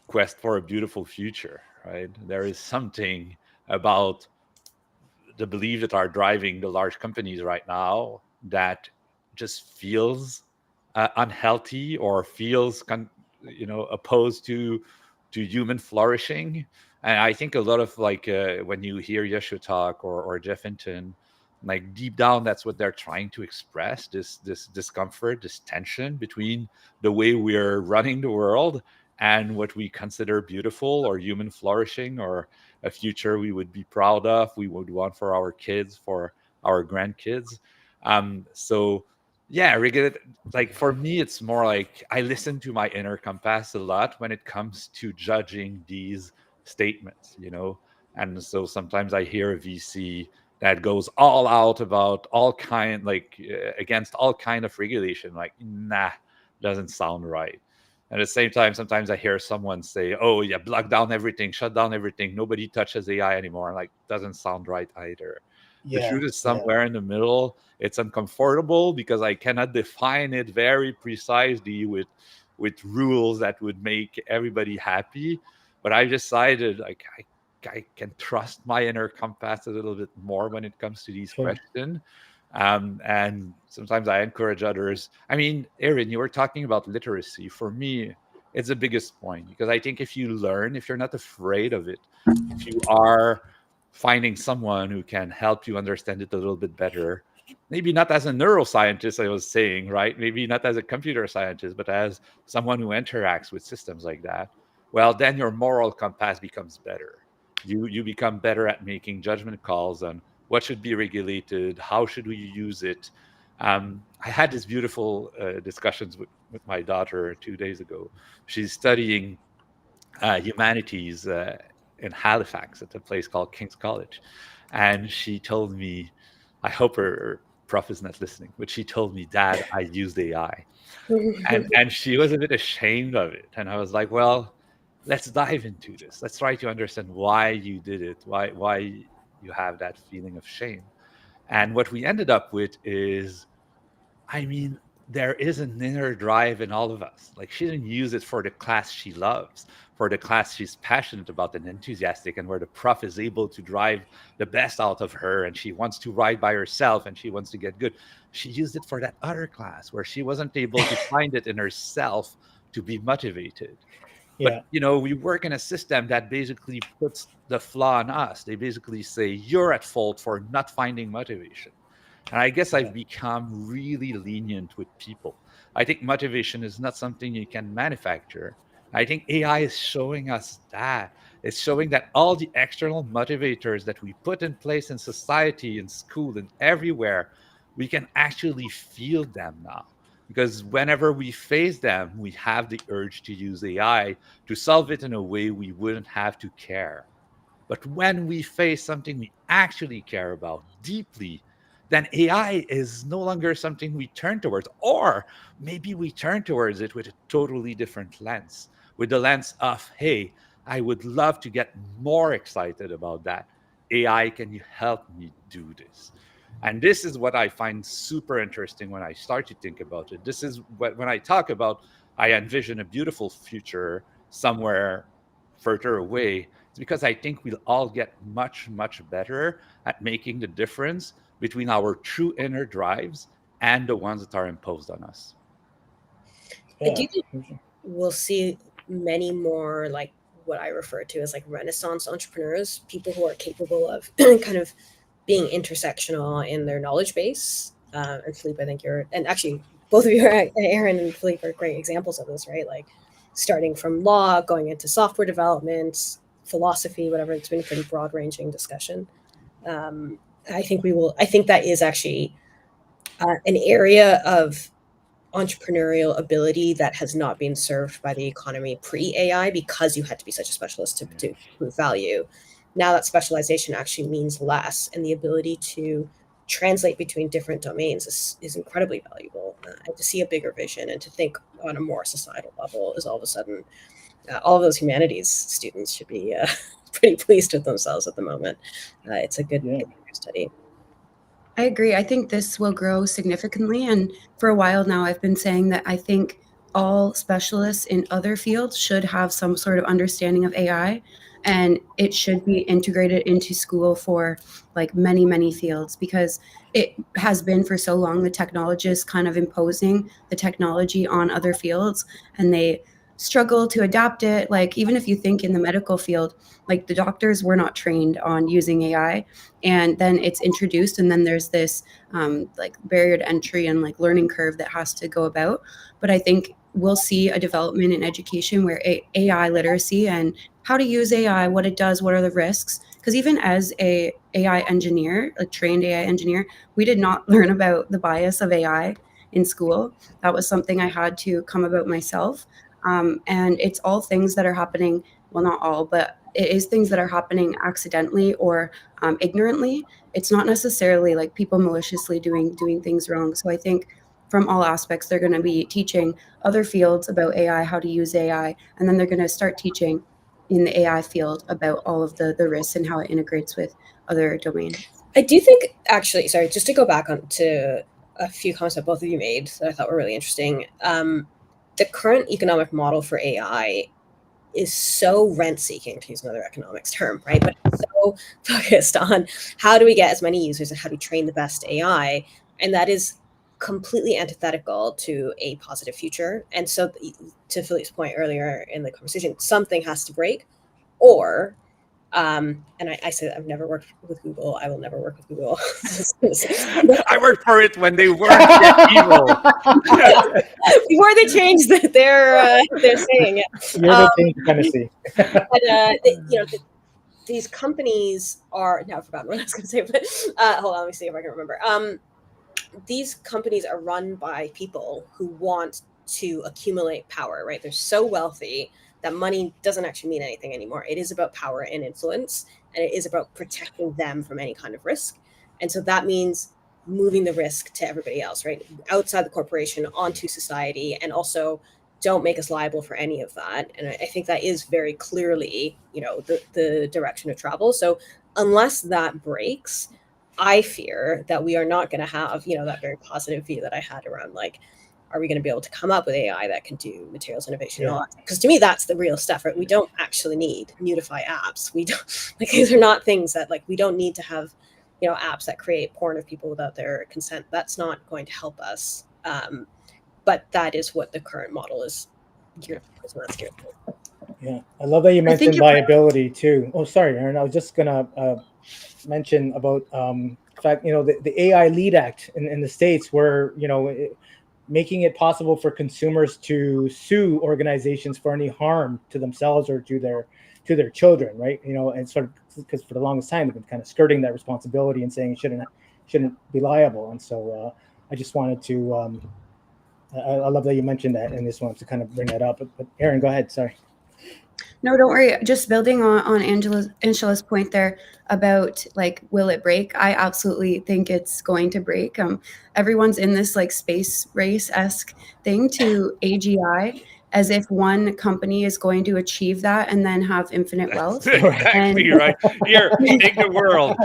quest for a beautiful future, right? There is something about the belief that are driving the large companies right now that just feels unhealthy or feels opposed to human flourishing. And I think a lot of when you hear Yoshua talk or Jeff Hinton, like deep down, that's what they're trying to express, this discomfort, this tension between the way we're running the world and what we consider beautiful or human flourishing or a future we would be proud of, we would want for our kids, for our grandkids. So yeah, like for me, it's more like I listen to my inner compass a lot when it comes to judging these statements, And so sometimes I hear a VC that goes all out about all kind, against all kind of regulation, like, nah, doesn't sound right. At the same time, sometimes I hear someone say, "Oh, yeah, block down everything, shut down everything. Nobody touches AI anymore." Like, doesn't sound right either. The Yeah. truth is somewhere in the middle. It's uncomfortable because I cannot define it very precisely with rules that would make everybody happy. But I decided, like, I can trust my inner compass a little bit more when it comes to these Sure. questions. And sometimes I encourage others. I mean, Erin, you were talking about literacy. For me, it's the biggest point because I think if you learn, if you're not afraid of it, if you are finding someone who can help you understand it a little bit better, maybe not as a neuroscientist, I was saying, right? Maybe not as a computer scientist, but as someone who interacts with systems like that, well, then your moral compass becomes better. You become better at making judgment calls on what should be regulated, how should we use it. I had this beautiful discussions with my daughter 2 days ago. She's studying humanities in Halifax at a place called King's College, and she told me, I hope her prof is not listening, but she told me, "Dad, I used AI," and she was a bit ashamed of it, and I was like, "Well, let's dive into this. Let's try to understand why you did it, why you have that feeling of shame." And what we ended up with is, I mean, there is an inner drive in all of us. Like, she didn't use it for the class she loves, for the class she's passionate about and enthusiastic, and where the prof is able to drive the best out of her and she wants to ride by herself and she wants to get good. She used it for that other class where she wasn't able to find it in herself to be motivated. Yeah. But we work in a system that basically puts the flaw on us. They basically say you're at fault for not finding motivation. And I guess I've become really lenient with people. I think motivation is not something you can manufacture. I think AI is showing us that. It's showing that all the external motivators that we put in place in society, in school, and everywhere, we can actually feel them now. Because whenever we face them, we have the urge to use AI to solve it in a way we wouldn't have to care. But when we face something we actually care about deeply, then AI is no longer something we turn towards. Or maybe we turn towards it with a totally different lens, with the lens of, hey, I would love to get more excited about that. AI, can you help me do this? And this is what I find super interesting when I start to think about it. This is what, when I talk about, I envision a beautiful future somewhere further away. It's because I think we'll all get much, much better at making the difference between our true inner drives and the ones that are imposed on us. I Yeah. do think we'll see many more like what I refer to as like Renaissance entrepreneurs, people who are capable of kind of being intersectional in their knowledge base. And Philippe, I think and actually both of you, Erin and Philippe, are great examples of this, right? Like starting from law, going into software development, philosophy, whatever. It's been a pretty broad ranging discussion. I think that is actually an area of entrepreneurial ability that has not been served by the economy pre-AI because you had to be such a specialist to prove value. Now that specialization actually means less, and the ability to translate between different domains is incredibly valuable. And to see a bigger vision and to think on a more societal level is all of a sudden, all of those humanities students should be pretty pleased with themselves at the moment. It's a good study. I agree. I think this will grow significantly. And for a while now, I've been saying that I think all specialists in other fields should have some sort of understanding of AI, and it should be integrated into school for like many, many fields, because it has been for so long the technologists kind of imposing the technology on other fields, and they struggle to adapt it. Like, even if you think in the medical field, like the doctors were not trained on using AI, and then it's introduced, and then there's this like barrier to entry and like learning curve that has to go about. But I think we'll see a development in education where AI literacy and how to use AI, what it does, what are the risks. Because even as a AI engineer, a trained AI engineer, we did not learn about the bias of AI in school. That was something I had to come about myself. And it's all things that are happening, well, not all, but it is things that are happening accidentally or ignorantly. It's not necessarily like people maliciously doing things wrong. So I think from all aspects, they're going to be teaching other fields about AI, how to use AI, and then they're going to start teaching in the AI field about all of the risks and how it integrates with other domains. I do think, actually, sorry, just to go back on to a few comments that both of you made that I thought were really interesting. The current economic model for AI is so rent-seeking, to use another economics term, right? But it's so focused on how do we get as many users and how do we train the best AI, and that is completely antithetical to a positive future. And so, to Philippe's point earlier in the conversation, something has to break, or and I said I've never worked with Google. I will never work with Google. I worked for it when they weren't yet evil. Before they changed their saying. You're the thing to kind of see. But these companies are now. I forgot what I was going to say, but hold on, let me see if I can remember. These companies are run by people who want to accumulate power. Right? They're so wealthy that money doesn't actually mean anything anymore. It is about power and influence, and it is about protecting them from any kind of risk. And so that means moving the risk to everybody else, right? Outside the corporation, onto society, and also don't make us liable for any of that. And I think that is very clearly, the direction of travel. So unless that breaks, I fear that we are not going to have, that very positive view that I had around like, are we going to be able to come up with AI that can do materials innovation and all that? Because to me, that's the real stuff, right? We don't actually need Newtify apps. We don't, like, these are not things that, like, we don't need to have, apps that create porn of people without their consent. That's not going to help us. But that is what the current model is geared towards. Yeah, I love that you I think mentioned it, viability too. Oh, sorry, Aaron. I was just gonna mention about in fact, the AI Lead Act in the states, where making it possible for consumers to sue organizations for any harm to themselves or to their children, right? And sort of, because for the longest time they've been kind of skirting that responsibility and saying it shouldn't be liable. And so I just wanted to I love that you mentioned that, and just wanted to kind of bring that up. But Aaron, go ahead. Sorry. No, don't worry. Just building on Anshula's point there about like, will it break? I absolutely think it's going to break. Everyone's in this like space race-esque thing to AGI, as if one company is going to achieve that and then have infinite That's wealth. exactly And right. Here, take the world.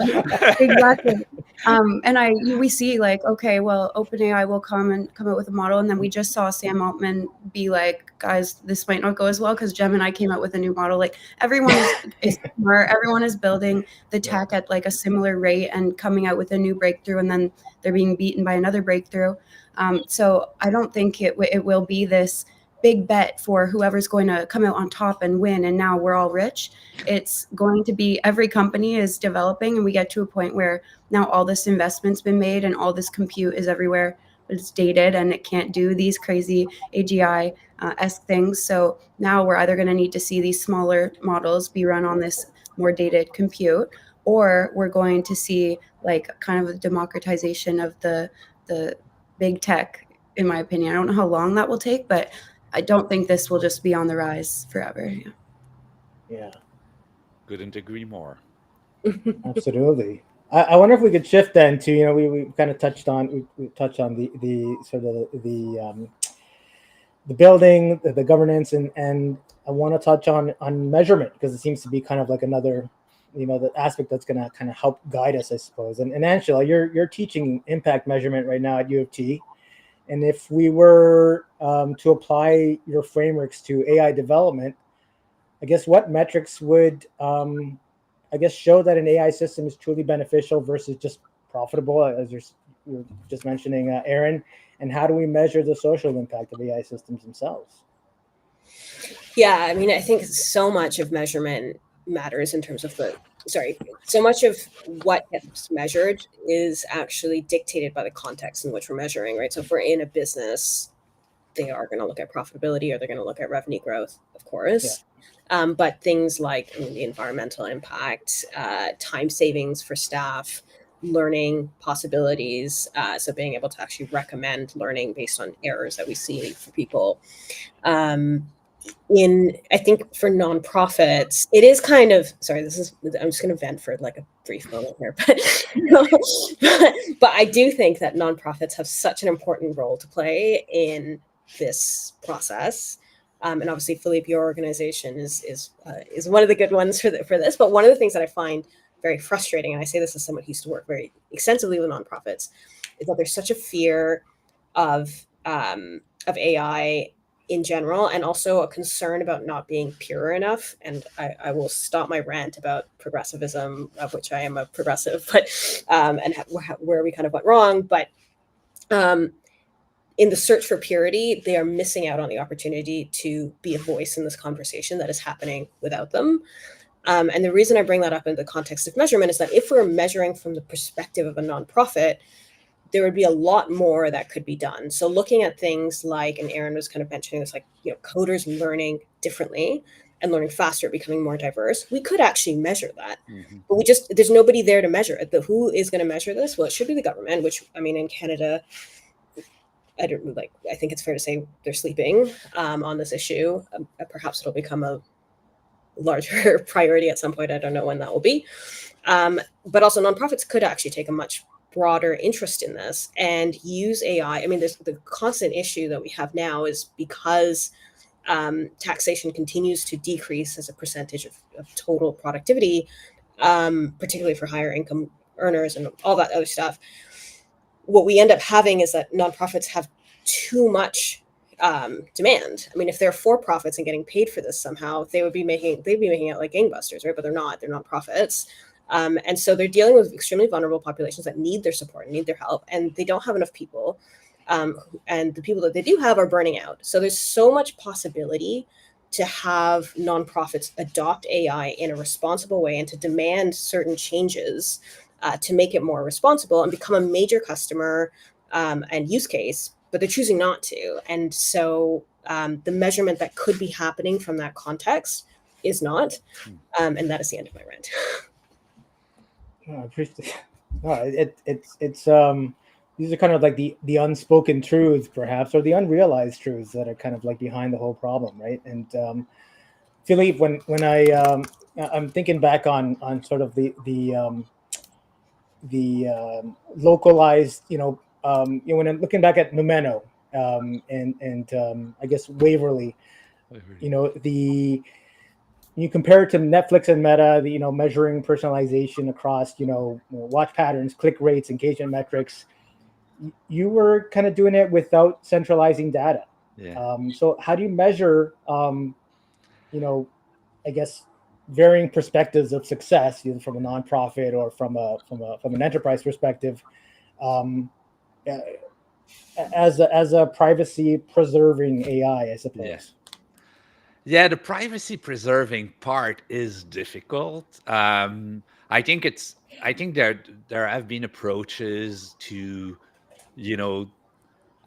exactly. And we see like, okay, well, OpenAI will come out with a model, and then we just saw Sam Altman be like, guys, this might not go as well because Gemini came out with a new model. Like, everyone is smart, everyone is building the tech at like a similar rate and coming out with a new breakthrough, and then they're being beaten by another breakthrough. So I don't think it will be this big bet for whoever's going to come out on top and win, and now we're all rich. It's going to be, every company is developing, and we get to a point where now all this investment's been made and all this compute is everywhere, but it's dated and it can't do these crazy AGI esque things. So now we're either going to need to see these smaller models be run on this more dated compute, or we're going to see like kind of a democratization of the big tech, in my opinion. I don't know how long that will take, but I don't think this will just be on the rise forever. Yeah, Couldn't agree more. absolutely. I wonder if we could shift then to, we kind of touched on the sort of the building, the governance, and I want to touch on measurement, because it seems to be kind of like another, the aspect that's going to kind of help guide us, I suppose. And Anshula, you're teaching impact measurement right now at U of T, and if we were to apply your frameworks to AI development, I guess what metrics would show that an AI system is truly beneficial versus just profitable, as you're just mentioning, Erin? And how do we measure the social impact of AI systems themselves? Yeah, I mean, I think so much of measurement matters in terms of so much of what gets measured is actually dictated by the context in which we're measuring, right? So if we're in a business, they are going to look at profitability, or they're going to look at revenue growth, of course. Yeah. But things like the environmental impact, time savings for staff, learning possibilities, so being able to actually recommend learning based on errors that we see for people. I think for nonprofits, it is kind of, I'm just going to vent for like a brief moment here, but I do think that nonprofits have such an important role to play in this process. And obviously, Philippe, your organization is one of the good ones for this. But one of the things that I find very frustrating, and I say this as someone who used to work very extensively with nonprofits, is that there's such a fear of AI in general, and also a concern about not being pure enough. And I will stop my rant about progressivism, of which I am a progressive, but and where we kind of went wrong. But in the search for purity, they are missing out on the opportunity to be a voice in this conversation that is happening without them. And the reason I bring that up in the context of measurement is that if we're measuring from the perspective of a nonprofit, there would be a lot more that could be done. So looking at things like, and Erin was kind of mentioning this, like, coders learning differently and learning faster, becoming more diverse, we could actually measure that. Mm-hmm. But there's nobody there to measure it. But who is going to measure this? Well, it should be the government, which, I mean, in Canada, I think it's fair to say they're sleeping on this issue. Perhaps it'll become a larger priority at some point. I don't know when that will be. But also nonprofits could actually take a much broader interest in this and use AI. I mean, the constant issue that we have now is because taxation continues to decrease as a percentage of total productivity, particularly for higher income earners and all that other stuff. What we end up having is that nonprofits have too much demand. I mean, if they're for-profits and getting paid for this somehow, they'd be making it like gangbusters, right? But they're not. They're nonprofits. And so they're dealing with extremely vulnerable populations that need their support and need their help, and they don't have enough people. And the people that they do have are burning out. So there's so much possibility to have nonprofits adopt AI in a responsible way and to demand certain changes to make it more responsible and become a major customer and use case, but they're choosing not to. And so the measurement that could be happening from that context is not. And that is the end of my rant. I appreciate. No, it's these are kind of like the unspoken truths, perhaps, or the unrealized truths that are kind of like behind the whole problem, right? And Philippe, when I'm thinking back on sort of the localized, when I'm looking back at Numeno and I guess Waverly, you compare it to Netflix and Meta, measuring personalization across, watch patterns, click rates, engagement metrics. You were kind of doing it without centralizing data. Yeah. So how do you measure, I guess, varying perspectives of success, either from a nonprofit or from an enterprise perspective, as a privacy preserving AI, I suppose. Yeah, the privacy preserving part is difficult. I think there have been approaches to,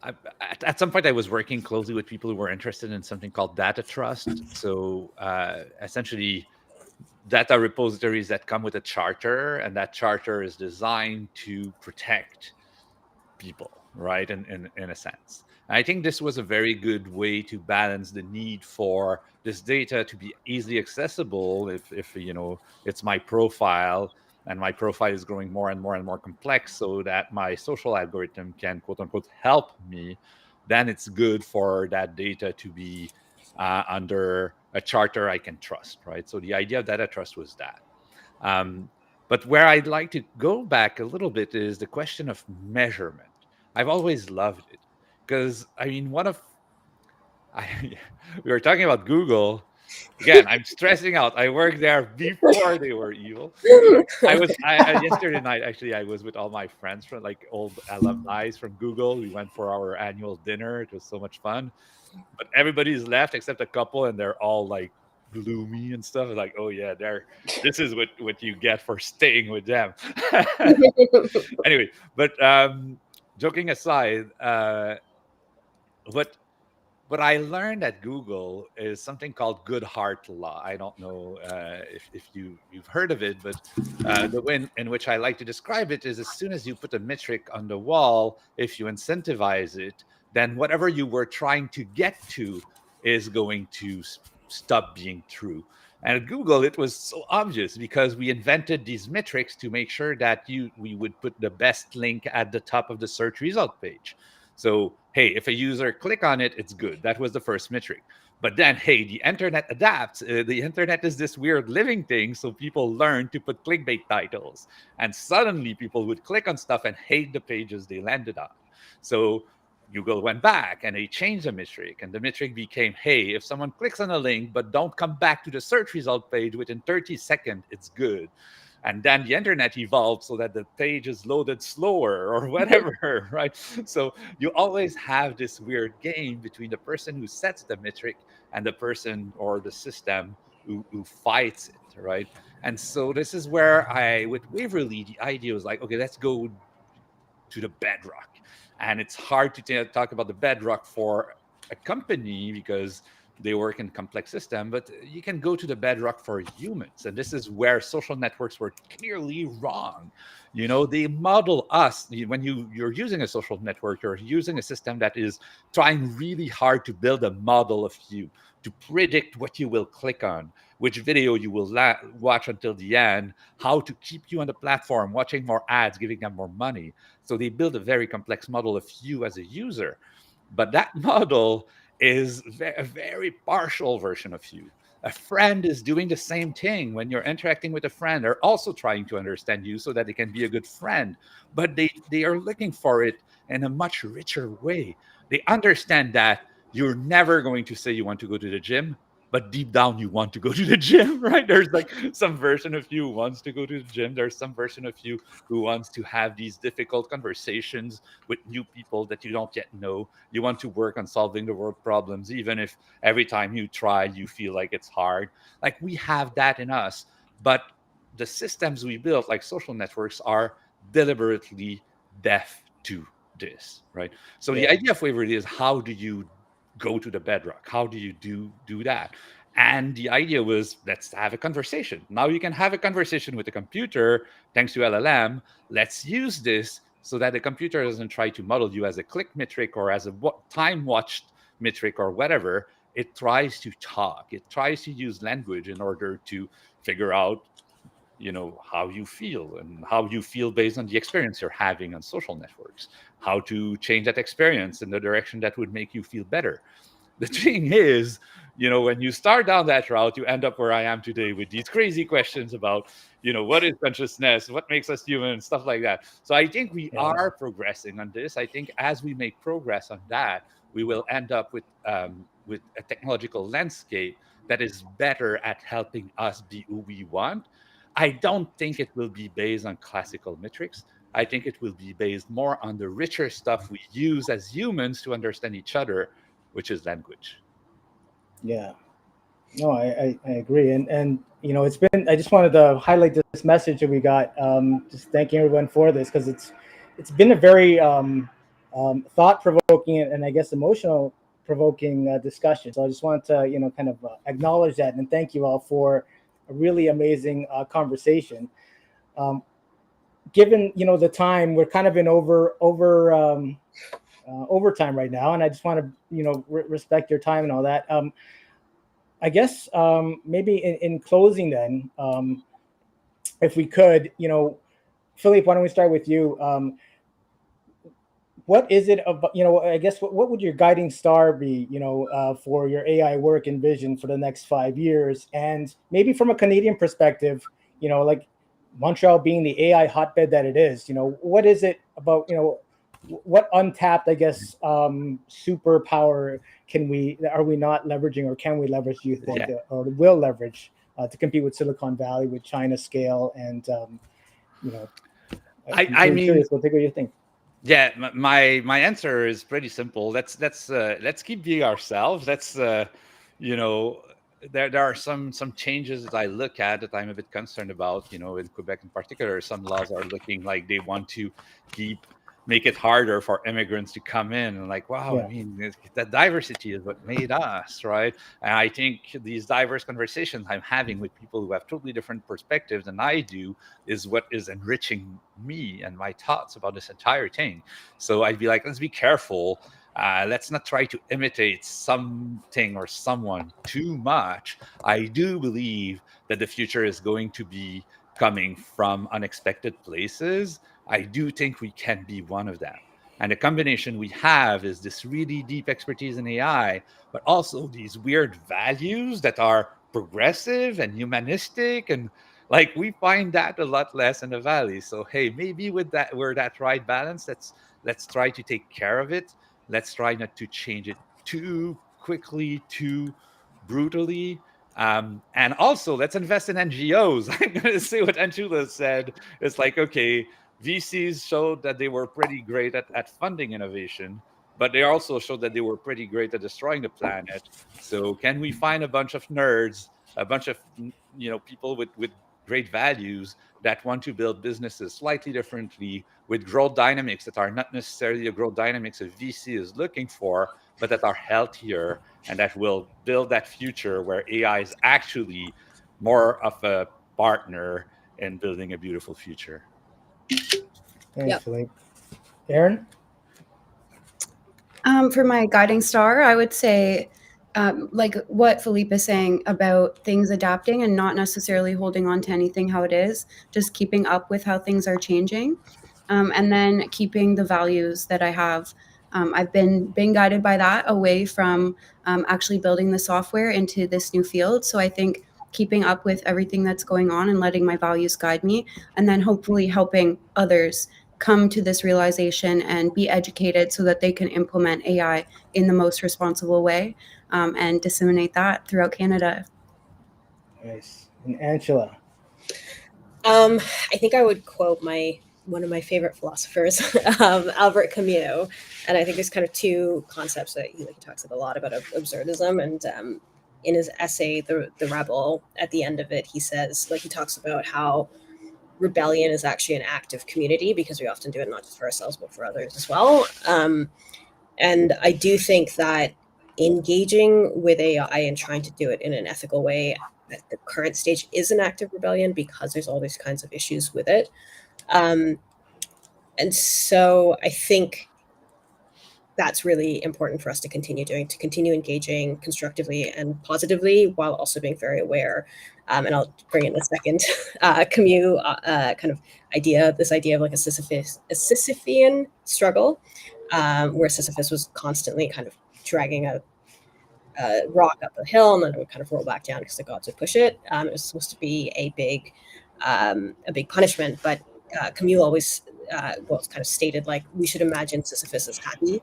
at some point I was working closely with people who were interested in something called data trust. So essentially, data repositories that come with a charter, and that charter is designed to protect people, right? In a sense. I think this was a very good way to balance the need for this data to be easily accessible if it's my profile, and my profile is growing more and more and more complex, so that my social algorithm can quote unquote help me. Then it's good for that data to be under a charter I can trust, right? So the idea of data trust was that. But where I'd like to go back a little bit is the question of measurement. I've always loved it because, I mean, we were talking about Google. Again, I'm stressing out. I worked there before they were evil. Yesterday night, actually, I was with all my friends from like old alumni from Google. We went for our annual dinner. It was so much fun. But everybody's left except a couple, and they're all like gloomy and stuff. Like, oh yeah, this is what you get for staying with them. Anyway, but joking aside, what I learned at Google is something called good heart law. I don't know if you've heard of it, but the way in which I like to describe it is, as soon as you put a metric on the wall, if you incentivize it, then whatever you were trying to get to is going to stop being true. And at Google, it was so obvious because we invented these metrics to make sure that we would put the best link at the top of the search result page. So, hey, if a user click on it, it's good. That was the first metric. But then, hey, the internet adapts. The internet is this weird living thing, so people learn to put clickbait titles. And suddenly people would click on stuff and hate the pages they landed on. So Google went back and they changed the metric. And the metric became, hey, if someone clicks on a link but don't come back to the search result page within 30 seconds, it's good. And then the internet evolved so that the page is loaded slower or whatever, right? So you always have this weird game between the person who sets the metric and the person or the system who fights it, right? And so this is where with Waverly, the idea was like, okay, let's go to the bedrock. And it's hard to talk about the bedrock for a company because they work in complex system, but you can go to the bedrock for humans. And this is where social networks were clearly wrong. They model us. When you're using a social network, you're using a system that is trying really hard to build a model of you, to predict what you will click on, which video you will watch until the end, how to keep you on the platform, watching more ads, giving them more money. So they build a very complex model of you as a user. But that model is a very partial version of you. A friend is doing the same thing. When you're interacting with a friend, they're also trying to understand you so that they can be a good friend. But they are looking for it in a much richer way. They understand that you're never going to say you want to go to the gym, but deep down you want to go to the gym, right? There's like some version of you who wants to go to the gym. There's some version of you who wants to have these difficult conversations with new people that you don't yet know. You want to work on solving the world problems, even if every time you try, you feel like it's hard. Like we have that in us, but the systems we built, like social networks, are deliberately deaf to this, right? So the idea of Waverly is, how do you go to the bedrock? How do you do that? And the idea was, let's have a conversation. Now you can have a conversation with the computer thanks to LLM. Let's use this so that the computer doesn't try to model you as a click metric or as a time watched metric or whatever. It tries to talk. It tries to use language in order to figure out, how you feel, and how you feel based on the experience you're having on social networks, how to change that experience in the direction that would make you feel better. The thing is, when you start down that route, you end up where I am today with these crazy questions about, what is consciousness, what makes us human, stuff like that. So I think we are progressing on this. I think as we make progress on that, we will end up with a technological landscape that is better at helping us be who we want. I don't think it will be based on classical metrics. I think it will be based more on the richer stuff we use as humans to understand each other, which is language. Yeah. No, I agree. And it's been, I just wanted to highlight this message that we got. Just thanking everyone for this, because it's been a very thought-provoking and I guess emotional provoking discussion. So I just wanted to, kind of acknowledge that and thank you all for a really amazing conversation. Given, the time, we're kind of in overtime right now, and I just want to, respect your time and all that. I guess maybe in closing then, if we could, Philippe, why don't we start with you? What is it about, I guess, what would your guiding star be, for your AI work and vision for the next 5 years? And maybe from a Canadian perspective, like Montreal being the AI hotbed that it is, what is it about, what untapped, I guess, superpower are we not leveraging, or can we leverage, do you think, or will leverage to compete with Silicon Valley, with China scale? And, I'm curious, we'll take what you think. Yeah, my answer is pretty simple. Let's keep being ourselves. There are some changes that I look at that I'm a bit concerned about. In Quebec in particular, some laws are looking like they want to make it harder for immigrants to come in. And like, wow, I mean, that diversity is what made us, right? And I think these diverse conversations I'm having with people who have totally different perspectives than I do is what is enriching me and my thoughts about this entire thing. So I'd be like, let's be careful. Let's not try to imitate something or someone too much. I do believe that the future is going to be coming from unexpected places. I do think we can be one of them. And the combination we have is this really deep expertise in AI, but also these weird values that are progressive and humanistic. And like, we find that a lot less in the Valley. So, hey, maybe we're that right balance. Let's try to take care of it. Let's try not to change it too quickly, too brutally. And also, let's invest in NGOs. I'm going to say what Anshula said. It's like, okay, VCs showed that they were pretty great at funding innovation, but they also showed that they were pretty great at destroying the planet. So can we find a bunch of nerds, a bunch of people with great values that want to build businesses slightly differently, with growth dynamics that are not necessarily the growth dynamics a VC is looking for, but that are healthier and that will build that future where AI is actually more of a partner in building a beautiful future? Thanks, Philippe. Erin? For my guiding star, I would say, like what Philippe is saying about things adapting and not necessarily holding on to anything how it is, just keeping up with how things are changing, and then keeping the values that I have. I've been guided by that away from actually building the software into this new field. So I think keeping up with everything that's going on and letting my values guide me, and then hopefully helping others come to this realization and be educated so that they can implement AI in the most responsible way. and disseminate that throughout Canada. Nice. And Anshula. I think I would quote one of my favorite philosophers, Albert Camus, and I think there's kind of two concepts that he talks a lot about absurdism, and in his essay, the Rebel, at the end of it, he says, he talks about how rebellion is actually an act of community, because we often do it not just for ourselves but for others as well. And I do think that engaging with AI and trying to do it in an ethical way at the current stage is an act of rebellion, because there's all these kinds of issues with it. And so I think that's really important for us to continue doing, to continue engaging constructively and positively, while also being very aware. And I'll bring in a second Camus kind of idea, this idea of a Sisyphean struggle, where Sisyphus was constantly kind of dragging a rock up a hill, and then it would kind of roll back down because the gods would push it. It was supposed to be a big punishment, but Camus always kind of stated we should imagine Sisyphus as happy.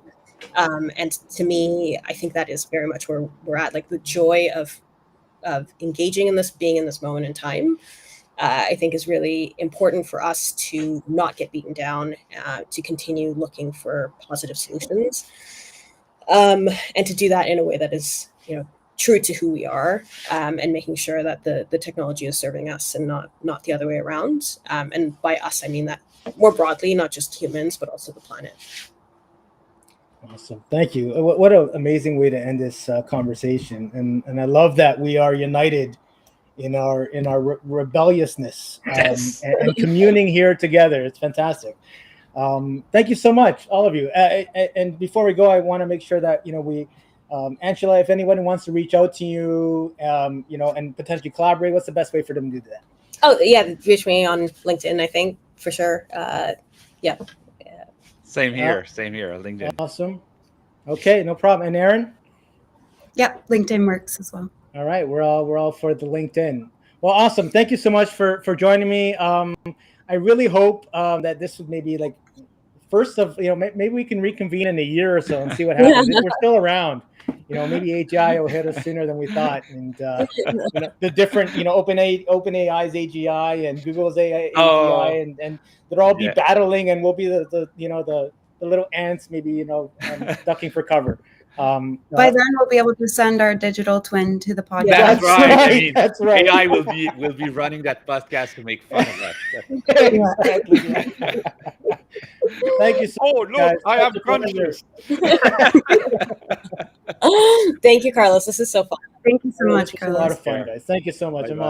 And to me, I think that is very much where we're at, the joy of engaging in this, being in this moment in time. I think is really important for us to not get beaten down, to continue looking for positive solutions, and to do that in a way that is, true to who we are, and making sure that the technology is serving us and not the other way around. And by us, I mean that more broadly, not just humans, but also the planet. Awesome. Thank you. What an amazing way to end this conversation. And I love that we are united in our rebelliousness, Yes. and communing here together. It's fantastic. Thank you so much, all of you. And before we go, I want to make sure that, we, Anshula, if anyone wants to reach out to you, and potentially collaborate, what's the best way for them to do that? Oh, yeah. Reach me on LinkedIn, I think, for sure. Yeah. Same here. LinkedIn. Awesome. Okay, no problem. And Erin? Yep, LinkedIn works as well. All right, we're all for the LinkedIn. Well, awesome. Thank you so much for joining me. I really hope that this was maybe first of, maybe we can reconvene in a year or so and see what happens. If we're still around, maybe AGI will hit us sooner than we thought. And the different, OpenAI's AGI and Google's AGI, and they'll all be battling, and we'll be the little ants, maybe, ducking for cover. By then we'll be able to send our digital twin to the podcast. Yeah, that's right. I mean, that's right. AI will be running that podcast to make fun of us. Exactly. Thank you so much. Oh, look, guys. I have crunchers. Thank you, Carlos. This is so fun. Thank you so much, This was Carlos. a lot of fun, guys. Thank you so much. Bye-bye.